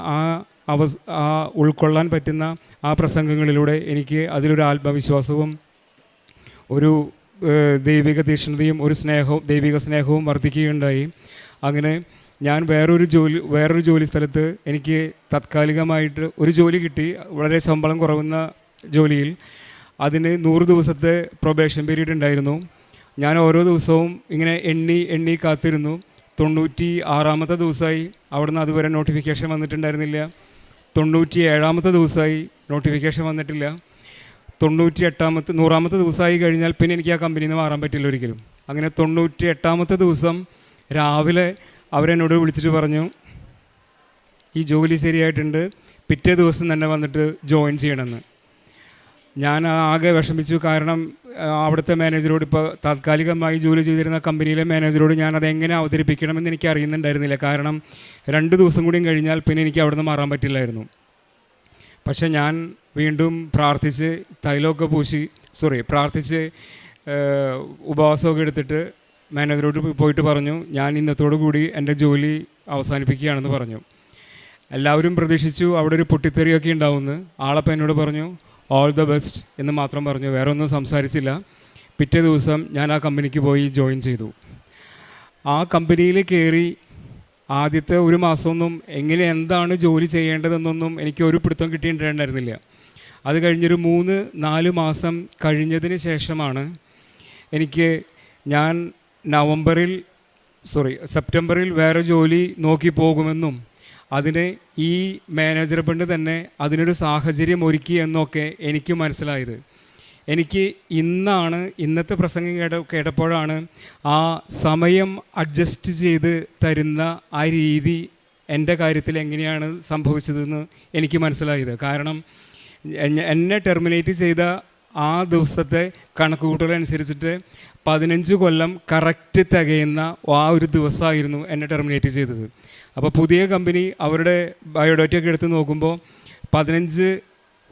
ആ ഉൾക്കൊള്ളാൻ പറ്റുന്ന ആ പ്രസംഗങ്ങളിലൂടെ എനിക്ക് അതിലൊരു ആത്മവിശ്വാസവും ഒരു ദൈവിക തീക്ഷ്ണതയും ദൈവിക സ്നേഹവും വർദ്ധിക്കുകയുണ്ടായി. അങ്ങനെ ഞാൻ വേറൊരു ജോലി സ്ഥലത്ത് എനിക്ക് താത്കാലികമായിട്ട് ഒരു ജോലി കിട്ടി. വളരെ ശമ്പളം കുറവുന്ന ജോലിയിൽ. അതിന് 100 ദിവസത്തെ പ്രൊബേഷൻ പീരീഡ് ഉണ്ടായിരുന്നു. ഞാൻ ഓരോ ദിവസവും ഇങ്ങനെ എണ്ണി കാത്തിരുന്നു. 96-ാമത്തെ ദിവസമായി. അവിടുന്ന് അതുവരെ നോട്ടിഫിക്കേഷൻ വന്നിട്ടുണ്ടായിരുന്നില്ല. 97-ാമത്തെ ദിവസമായി, നോട്ടിഫിക്കേഷൻ വന്നിട്ടില്ല. 100-ാമത്തെ ദിവസമായി കഴിഞ്ഞാൽ പിന്നെ എനിക്ക് ആ കമ്പനിയിൽ നിന്ന് മാറാൻ പറ്റില്ല ഒരിക്കലും. അങ്ങനെ 98-ാമത്തെ ദിവസം രാവിലെ അവരെന്നോട് വിളിച്ചിട്ട് പറഞ്ഞു, ഈ ജോലി ശരിയായിട്ടുണ്ട്, പിറ്റേ ദിവസം തന്നെ വന്നിട്ട് ജോയിൻ ചെയ്യണമെന്ന്. ഞാൻ ആകെ വിഷമിച്ചു. കാരണം അവിടുത്തെ മാനേജറോട്, ഇപ്പോൾ താത്കാലികമായി ജോലി ചെയ്തിരുന്ന കമ്പനിയിലെ മാനേജറോട് ഞാൻ അതെങ്ങനെ അവതരിപ്പിക്കണമെന്ന് എനിക്ക് അറിയുന്നുണ്ടായിരുന്നില്ല. കാരണം 2 ദിവസം കൂടിയും കഴിഞ്ഞാൽ പിന്നെ എനിക്ക് അവിടെ നിന്ന് മാറാൻ പറ്റില്ലായിരുന്നു. പക്ഷെ ഞാൻ വീണ്ടും പ്രാർത്ഥിച്ച് തൈലമൊക്കെ പ്രാർത്ഥിച്ച് ഉപവാസമൊക്കെ എടുത്തിട്ട് മാനേജറോട് പോയിട്ട് പറഞ്ഞു, ഞാൻ ഇന്നത്തോടു കൂടി എൻ്റെ ജോലി അവസാനിപ്പിക്കുകയാണെന്ന് പറഞ്ഞു. എല്ലാവരും പ്രതീക്ഷിച്ചു അവിടെ ഒരു പൊട്ടിത്തെറിയൊക്കെ ഉണ്ടാവുമെന്ന്. ആളപ്പം എന്നോട് പറഞ്ഞു ഓൾ ദ ബെസ്റ്റ് എന്ന് മാത്രം പറഞ്ഞു, വേറെ ഒന്നും സംസാരിച്ചില്ല. പിറ്റേ ദിവസം ഞാൻ ആ കമ്പനിക്ക് പോയി ജോയിൻ ചെയ്തു. ആ കമ്പനിയിൽ കയറി ആദ്യത്തെ 1 മാസമൊന്നും എന്താണ് ജോലി ചെയ്യേണ്ടതെന്നൊന്നും എനിക്ക് ഒരു പിടുത്തം കിട്ടിയിട്ടുണ്ടായിരുന്നില്ല. അത് കഴിഞ്ഞൊരു 3-4 മാസം കഴിഞ്ഞതിന് ശേഷമാണ് ഞാൻ സെപ്റ്റംബറിൽ വേറെ ജോലി നോക്കി പോകുമെന്നും അതിന് ഈ മാനേജർ പെണ്ണ് തന്നെ അതിനൊരു സാഹചര്യം ഒരുക്കി എന്നൊക്കെ എനിക്ക് മനസ്സിലായത്. എനിക്ക് ഇന്നത്തെ പ്രസംഗം കേട്ടപ്പോഴാണ് ആ സമയം അഡ്ജസ്റ്റ് ചെയ്ത് തരുന്ന ആ രീതി എൻ്റെ കാര്യത്തിൽ എങ്ങനെയാണ് സംഭവിച്ചതെന്ന് എനിക്ക് മനസ്സിലായത്. കാരണം എന്നെ ടെർമിനേറ്റ് ചെയ്ത ആ ദിവസത്തെ കണക്കുകൂട്ടലനുസരിച്ചിട്ട് 15 കൊല്ലം കറക്റ്റ് തികയുന്ന ആ ഒരു ദിവസമായിരുന്നു എന്നെ ടെർമിനേറ്റ് ചെയ്തത്. അപ്പോൾ പുതിയ കമ്പനി അവരുടെ ബയോഡേറ്റയൊക്കെ എടുത്ത് നോക്കുമ്പോൾ 15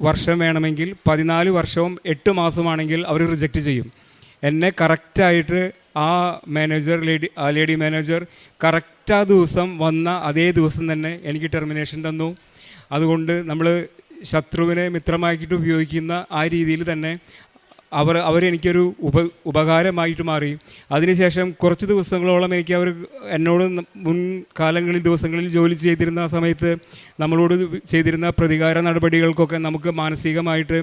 വർഷം വേണമെങ്കിൽ 14 വർഷവും 8 മാസമാണെങ്കിൽ അവർ റിജക്റ്റ് ചെയ്യും. എന്നെ കറക്റ്റായിട്ട് ആ ലേഡി മാനേജർ കറക്റ്റ് ആ ദിവസം വന്ന അതേ ദിവസം തന്നെ എനിക്ക് ടെർമിനേഷൻ തന്നു. അതുകൊണ്ട് നമ്മൾ ശത്രുവിനെ മിത്രമാക്കിയിട്ട് ഉപയോഗിക്കുന്ന ആ രീതിയിൽ തന്നെ അവരെനിക്കൊരു ഉപകാരമായിട്ട് മാറി. അതിനുശേഷം കുറച്ച് ദിവസങ്ങളോളം എന്നോട് ദിവസങ്ങളിൽ ജോലി ചെയ്തിരുന്ന ആ സമയത്ത് നമ്മളോട് ചെയ്തിരുന്ന പ്രതികാര നടപടികൾക്കൊക്കെ നമുക്ക് മാനസികമായിട്ട്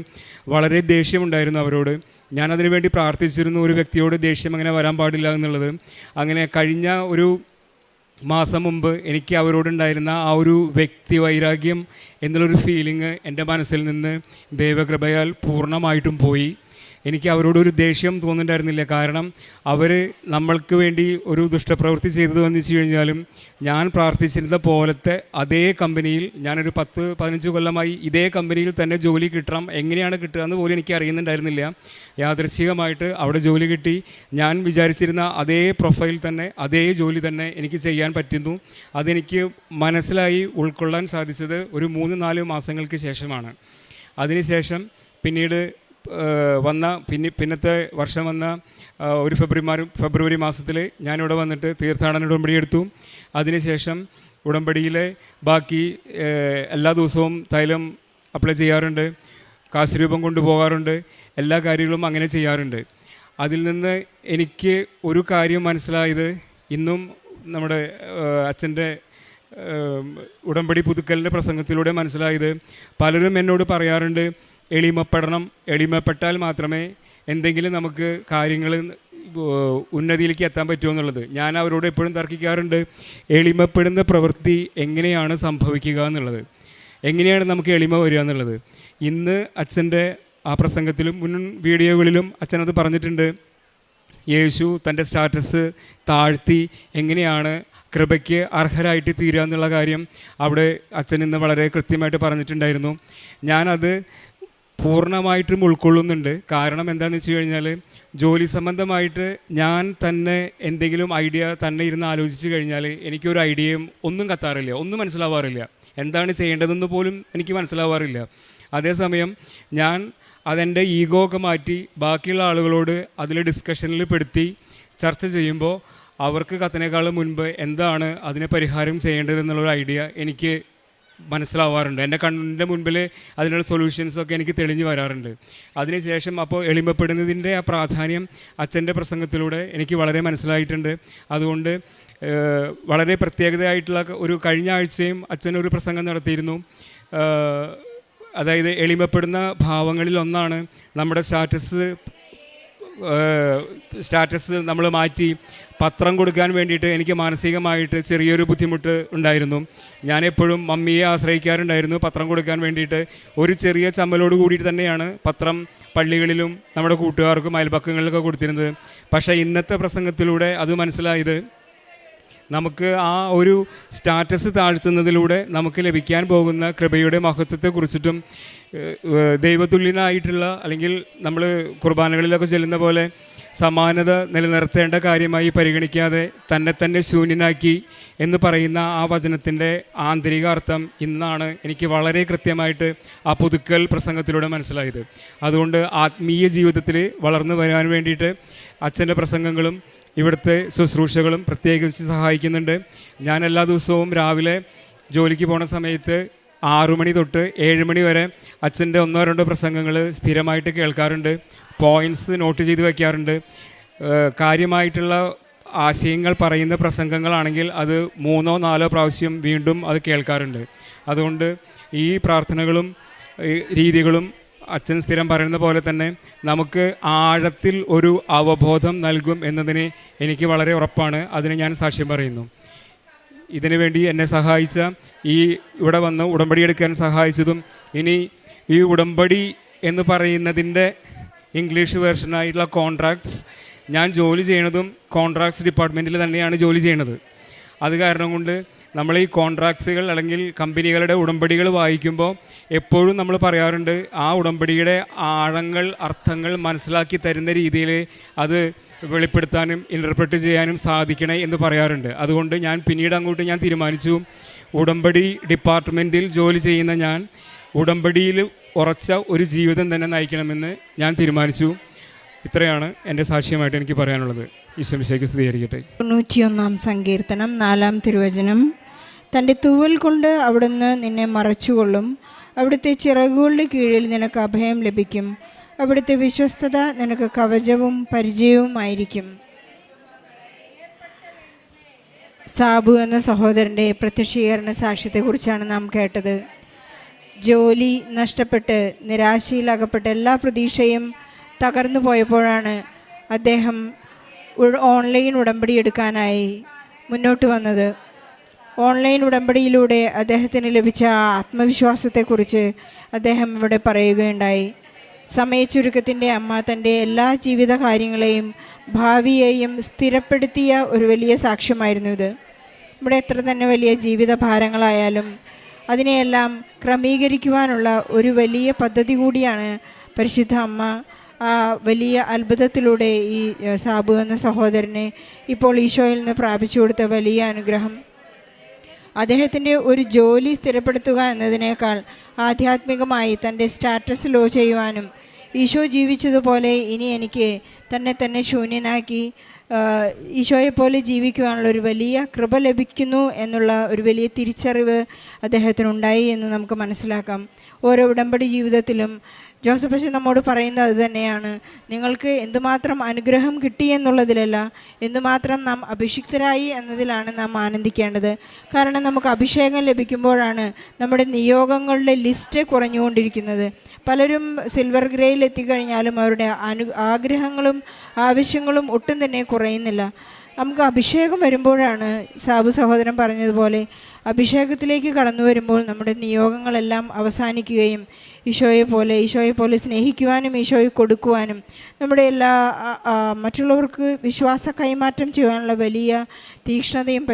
വളരെ ദേഷ്യമുണ്ടായിരുന്നു അവരോട്. ഞാനതിനു വേണ്ടി പ്രാർത്ഥിച്ചിരുന്നു, ഒരു വ്യക്തിയോട് ദേഷ്യം അങ്ങനെ വരാൻ പാടില്ല എന്നുള്ളത്. അങ്ങനെ കഴിഞ്ഞ ഒരു മാസം മുമ്പ് എനിക്ക് അവരോടുണ്ടായിരുന്ന ആ ഒരു വ്യക്തി വൈരാഗ്യം എന്നുള്ളൊരു ഫീലിംഗ് എൻ്റെ മനസ്സിൽ നിന്ന് ദൈവകൃപയാൽ പൂർണ്ണമായിട്ടും പോയി. എനിക്ക് അവരോടൊരു ദേഷ്യം തോന്നുന്നുണ്ടായിരുന്നില്ല. കാരണം അവർ നമ്മൾക്ക് വേണ്ടി ഒരു ദുഷ്ടപ്രവൃത്തി ചെയ്തതെന്ന് വെച്ച് കഴിഞ്ഞാലും ഞാൻ പ്രാർത്ഥിച്ചിരുന്ന പോലത്തെ അതേ കമ്പനിയിൽ ഞാനൊരു 10-15 കൊല്ലമായി ഇതേ കമ്പനിയിൽ തന്നെ ജോലി കിട്ടണം, എങ്ങനെയാണ് കിട്ടുക എന്ന് പോലും എനിക്ക് അറിയുന്നുണ്ടായിരുന്നില്ല. യാദൃച്ഛികമായിട്ട് അവിടെ ജോലി കിട്ടി. ഞാൻ വിചാരിച്ചിരുന്ന അതേ പ്രൊഫൈൽ തന്നെ അതേ ജോലി തന്നെ എനിക്ക് ചെയ്യാൻ പറ്റുന്നു. അതെനിക്ക് മനസ്സിലായി ഉൾക്കൊള്ളാൻ സാധിച്ചത് ഒരു 3-4 മാസങ്ങൾക്ക് ശേഷമാണ്. അതിനുശേഷം പിന്നീട് പിന്നത്തെ വർഷം വന്ന ഒരു ഫെബ്രുവരി മാസത്തിൽ ഞാനിവിടെ വന്നിട്ട് തീർത്ഥാടന ഉടമ്പടി എടുത്തു. അതിനുശേഷം ഉടമ്പടിയിലെ ബാക്കി എല്ലാ ദിവസവും തൈലം അപ്ലൈ ചെയ്യാറുണ്ട്, കാശുരൂപം കൊണ്ടുപോകാറുണ്ട്, എല്ലാ കാര്യങ്ങളും അങ്ങനെ ചെയ്യാറുണ്ട്. അതിൽ നിന്ന് എനിക്ക് ഒരു കാര്യം മനസ്സിലായത്, ഇന്നും നമ്മുടെ അച്ഛൻ്റെ ഉടമ്പടി പുതുക്കലിൻ്റെ പ്രസംഗത്തിലൂടെ മനസ്സിലായത്, പലരും എന്നോട് പറയാറുണ്ട് എളിമപ്പെട്ടാൽ മാത്രമേ എന്തെങ്കിലും നമുക്ക് കാര്യങ്ങൾ ഉന്നതിയിലേക്ക് എത്താൻ പറ്റുമോ എന്നുള്ളത്. ഞാൻ അവരോട് എപ്പോഴും തർക്കിക്കാറുണ്ട്, എളിമപ്പെടുന്ന പ്രവൃത്തി എങ്ങനെയാണ് സംഭവിക്കുക എന്നുള്ളത്, എങ്ങനെയാണ് നമുക്ക് എളിമ വരിക എന്നുള്ളത്. ഇന്ന് അച്ഛൻ്റെ ആ പ്രസംഗത്തിലും മുൻ വീഡിയോകളിലും അച്ഛനത് പറഞ്ഞിട്ടുണ്ട്. യേശു തൻ്റെ സ്റ്റാറ്റസ് താഴ്ത്തി എങ്ങനെയാണ് കൃപയ്ക്ക് അർഹരായിട്ട് തീരുക എന്നുള്ള കാര്യം അവിടെ അച്ഛൻ ഇന്ന് വളരെ കൃത്യമായിട്ട് പറഞ്ഞിട്ടുണ്ടായിരുന്നു. ഞാനത് പൂർണ്ണമായിട്ടും ഉൾക്കൊള്ളുന്നുണ്ട്. കാരണം എന്താണെന്ന് വെച്ച് കഴിഞ്ഞാൽ, ജോലി സംബന്ധമായിട്ട് ഞാൻ തന്നെ എന്തെങ്കിലും ഐഡിയ തന്നെ ഇരുന്ന് ആലോചിച്ച് കഴിഞ്ഞാൽ എനിക്കൊരു ഐഡിയയും ഒന്നും കത്താറില്ല, ഒന്നും മനസ്സിലാവാറില്ല, എന്താണ് ചെയ്യേണ്ടതെന്ന് പോലും എനിക്ക് മനസ്സിലാവാറില്ല. അതേസമയം ഞാൻ അതെൻ്റെ ഈഗോ ഒക്കെ മാറ്റി ബാക്കിയുള്ള ആളുകളോട് അതിൽ ഡിസ്കഷനിൽ പെടുത്തി ചർച്ച ചെയ്യുമ്പോൾ അവർക്ക് കത്തിനേക്കാളും മുൻപ് എന്താണ് അതിന് പരിഹാരം ചെയ്യേണ്ടതെന്നുള്ളൊരു ഐഡിയ എനിക്ക് മനസ്സിലാവാറുണ്ട്. എൻ്റെ കണ്ണിൻ്റെ മുൻപിൽ അതിനുള്ള സൊല്യൂഷൻസൊക്കെ എനിക്ക് തെളിഞ്ഞു വരാറുണ്ട്. അതിനുശേഷം അപ്പോൾ എളിമപ്പെടുന്നതിൻ്റെ ആ പ്രാധാന്യം അച്ഛൻ്റെ പ്രസംഗത്തിലൂടെ എനിക്ക് വളരെ മനസ്സിലായിട്ടുണ്ട്. അതുകൊണ്ട് വളരെ പ്രത്യേകതയായിട്ടുള്ള ഒരു കഴിഞ്ഞ ആഴ്ചയും അച്ഛനൊരു പ്രസംഗം നടത്തിയിരുന്നു. അതായത് എളിമപ്പെടുന്ന ഭാവങ്ങളിൽ ഒന്നാണ് നമ്മുടെ സ്റ്റാറ്റസ് നമ്മൾ മാറ്റി പത്രം കൊടുക്കാൻ വേണ്ടിയിട്ട് എനിക്ക് മാനസികമായിട്ട് ചെറിയൊരു ബുദ്ധിമുട്ട് ഉണ്ടായിരുന്നു. ഞാനെപ്പോഴും മമ്മിയെ ആശ്രയിക്കാറുണ്ടായിരുന്നു പത്രം കൊടുക്കാൻ വേണ്ടിയിട്ട്. ഒരു ചെറിയ ചമ്മലോട് കൂടിയിട്ട് തന്നെയാണ് പത്രം പള്ളികളിലും നമ്മുടെ കൂട്ടുകാർക്കും അയൽപക്കങ്ങളിലൊക്കെ കൊടുത്തിരുന്നത്. പക്ഷേ ഇന്നത്തെ പ്രസംഗത്തിലൂടെ അത് മനസ്സിലായത്, നമുക്ക് ആ ഒരു സ്റ്റാറ്റസ് താഴ്ത്തുന്നതിലൂടെ നമുക്ക് ലഭിക്കാൻ പോകുന്ന കൃപയുടെ മഹത്വത്തെക്കുറിച്ചിട്ടും ദൈവതുല്യനായിട്ടുള്ള, അല്ലെങ്കിൽ നമ്മൾ കുർബാനകളിലൊക്കെ ചെല്ലുന്ന പോലെ സമാനത നിലനിർത്തേണ്ട കാര്യമായി പരിഗണിക്കാതെ തന്നെ ശൂന്യനാക്കി എന്ന് പറയുന്ന ആ വചനത്തിൻ്റെ ആന്തരിക അർത്ഥം ഇന്നാണ് എനിക്ക് വളരെ കൃത്യമായിട്ട് ആ പുതുക്കൽ പ്രസംഗത്തിലൂടെ മനസ്സിലായത്. അതുകൊണ്ട് ആത്മീയ ജീവിതത്തിൽ വളർന്നു വരാൻ വേണ്ടിയിട്ട് അച്ഛൻ്റെ പ്രസംഗങ്ങളും ഇവിടുത്തെ ശുശ്രൂഷകളും പ്രത്യേകിച്ച് സഹായിക്കുന്നുണ്ട്. ഞാൻ എല്ലാ ദിവസവും രാവിലെ ജോലിക്ക് പോണ സമയത്ത് 6 മണി തൊട്ട് 7 മണി വരെ അച്ഛൻ്റെ 1-2 പ്രസംഗങ്ങൾ സ്ഥിരമായിട്ട് കേൾക്കാറുണ്ട്. പോയിൻറ്റ്സ് നോട്ട് ചെയ്ത് വയ്ക്കാറുണ്ട്. കാര്യമായിട്ടുള്ള ആശയങ്ങൾ പറയുന്ന പ്രസംഗങ്ങളാണെങ്കിൽ അത് 3-4 പ്രാവശ്യം വീണ്ടും അത് കേൾക്കാറുണ്ട്. അതുകൊണ്ട് ഈ പ്രാർത്ഥനകളും രീതികളും അച്ഛൻ സ്ഥിരം പറയുന്ന പോലെ തന്നെ നമുക്ക് ആഴത്തിൽ ഒരു അവബോധം നൽകും എന്നതിന് എനിക്ക് വളരെ ഉറപ്പാണ്. അതിന് ഞാൻ സാക്ഷ്യം പറയുന്നു. ഇതിനു വേണ്ടി എന്നെ സഹായിച്ച, ഇവിടെ വന്ന് ഉടമ്പടി എടുക്കാൻ സഹായിച്ചതും, ഇനി ഈ ഉടമ്പടി എന്ന് പറയുന്നതിൻ്റെ ഇംഗ്ലീഷ് വേർഷനായിട്ടുള്ള കോൺട്രാക്ട്സ്, ഞാൻ ജോലി ചെയ്യണതും കോൺട്രാക്ട്സ് ഡിപ്പാർട്ട്മെൻറ്റിൽ തന്നെയാണ് ജോലി ചെയ്യണത്. അത് കാരണം കൊണ്ട് നമ്മൾ ഈ കോൺട്രാക്ട്സുകൾ അല്ലെങ്കിൽ കമ്പനികളുടെ ഉടമ്പടികൾ വായിക്കുമ്പോൾ എപ്പോഴും നമ്മൾ പറയാറുണ്ട്, ആ ഉടമ്പടിയുടെ ആഴങ്ങൾ, അർത്ഥങ്ങൾ മനസ്സിലാക്കി തരുന്ന രീതിയിൽ അത് വെളിപ്പെടുത്താനും ഇൻ്റർപ്രറ്റ് ചെയ്യാനും സാധിക്കണേ എന്ന് പറയാറുണ്ട്. അതുകൊണ്ട് ഞാൻ പിന്നീട് അങ്ങോട്ട് ഞാൻ തീരുമാനിച്ചു, ഉടമ്പടി ഡിപ്പാർട്ട്മെൻറ്റിൽ ജോലി ചെയ്യുന്ന ഞാൻ ഉടമ്പടിയിൽ ഉറച്ച ഒരു ജീവിതം തന്നെ നയിക്കണമെന്ന് ഞാൻ തീരുമാനിച്ചു. ഇത്രയാണ് എൻ്റെ സാക്ഷ്യമായിട്ട് എനിക്ക് പറയാനുള്ളത്. ഈശോമിശിഹായ്ക്ക് സ്തുതിയായിരിക്കട്ടെ. 91-ാം സങ്കീർത്തനം 4-ാം തിരുവചനം. തൻ്റെ തൂവൽ കൊണ്ട് അവിടുന്ന് നിന്നെ മറച്ചുകൊള്ളും, അവിടുത്തെ ചിറകുകളുടെ കീഴിൽ നിനക്ക് അഭയം ലഭിക്കും, അവിടുത്തെ വിശ്വസ്തത നിനക്ക് കവചവും പരിചയവുമായിരിക്കും. സാബു എന്ന സഹോദരൻ്റെ പ്രത്യക്ഷീകരണ സാക്ഷ്യത്തെക്കുറിച്ചാണ് നാം കേട്ടത്. ജോലി നഷ്ടപ്പെട്ട് നിരാശയിലകപ്പെട്ട എല്ലാ പ്രതീക്ഷയും തകർന്നു പോയപ്പോഴാണ് അദ്ദേഹം ഓൺലൈൻ ഉടമ്പടി എടുക്കാനായി മുന്നോട്ട് വന്നത്. ഓൺലൈൻ ഉടമ്പടിയിലൂടെ അദ്ദേഹത്തിന് ലഭിച്ച ആത്മവിശ്വാസത്തെക്കുറിച്ച് അദ്ദേഹം ഇവിടെ പറയുകയുണ്ടായി. സമയച്ചുരുക്കത്തിൻ്റെ അമ്മ തൻ്റെ എല്ലാ ജീവിത കാര്യങ്ങളെയും ഭാവിയെയും സ്ഥിരപ്പെടുത്തിയ ഒരു വലിയ സാക്ഷ്യമായിരുന്നു ഇത്. ഇവിടെ എത്ര തന്നെ വലിയ ജീവിത ഭാരങ്ങളായാലും അതിനെയെല്ലാം ക്രമീകരിക്കുവാനുള്ള ഒരു വലിയ പദ്ധതി കൂടിയാണ് പരിശുദ്ധ അമ്മ ആ വലിയ അത്ഭുതത്തിലൂടെ ഈ സാബു എന്ന സഹോദരനെ ഇപ്പോൾ ഈശോയിൽ നിന്ന് പ്രാപിച്ചു കൊടുത്ത വലിയ അനുഗ്രഹം. അദ്ദേഹത്തിൻ്റെ ഒരു ജോലി സ്ഥിരപ്പെടുത്തുക എന്നതിനേക്കാൾ ആധ്യാത്മികമായി തൻ്റെ സ്റ്റാറ്റസ് ലോ ചെയ്യുവാനും, ഈശോ ജീവിച്ചതുപോലെ ഇനി എനിക്ക് തന്നെ ശൂന്യനാക്കി ഈശോയെപ്പോലെ ജീവിക്കുവാനുള്ള ഒരു വലിയ കൃപ ലഭിക്കുന്നു എന്നുള്ള ഒരു വലിയ തിരിച്ചറിവ് അദ്ദേഹത്തിനുണ്ടായി എന്ന് നമുക്ക് മനസ്സിലാക്കാം. ഓരോ ഉടമ്പടി ജീവിതത്തിലും ജോസഫ് അച്ഛൻ നമ്മോട് പറയുന്നത് അത് തന്നെയാണ്. നിങ്ങൾക്ക് എന്തുമാത്രം അനുഗ്രഹം കിട്ടി എന്നുള്ളതിലല്ല, എന്തുമാത്രം നാം അഭിഷിക്തരായി എന്നതിലാണ് നാം ആനന്ദിക്കേണ്ടത്. കാരണം നമുക്ക് അഭിഷേകം ലഭിക്കുമ്പോഴാണ് നമ്മുടെ നിയോഗങ്ങളുടെ ലിസ്റ്റ് കുറഞ്ഞുകൊണ്ടിരിക്കുന്നത്. പലരും സിൽവർ ഗ്രേയിൽ എത്തിക്കഴിഞ്ഞാലും അവരുടെ ആഗ്രഹങ്ങളും ആവശ്യങ്ങളും ഒട്ടും തന്നെ കുറയുന്നില്ല. നമുക്ക് അഭിഷേകം വരുമ്പോഴാണ് സാബു സഹോദരൻ പറഞ്ഞതുപോലെ അഭിഷേകത്തിലേക്ക് കടന്നു വരുമ്പോൾ നമ്മുടെ നിയോഗങ്ങളെല്ലാം അവസാനിക്കുകയും ഈശോയെ പോലെ സ്നേഹിക്കുവാനും ഈശോയെ കൊടുക്കുവാനും നമ്മുടെ എല്ലാ മറ്റുള്ളവർക്ക് വിശ്വാസ കൈമാറ്റം ചെയ്യാനുള്ള വലിയ തീക്ഷ്ണതയും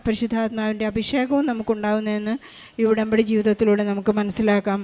പരിശുദ്ധാത്മാവിൻ്റെ അഭിഷേകവും നമുക്കുണ്ടാകുന്നതെന്ന് ഈ ഉടമ്പടി ജീവിതത്തിലൂടെ നമുക്ക് മനസ്സിലാക്കാം.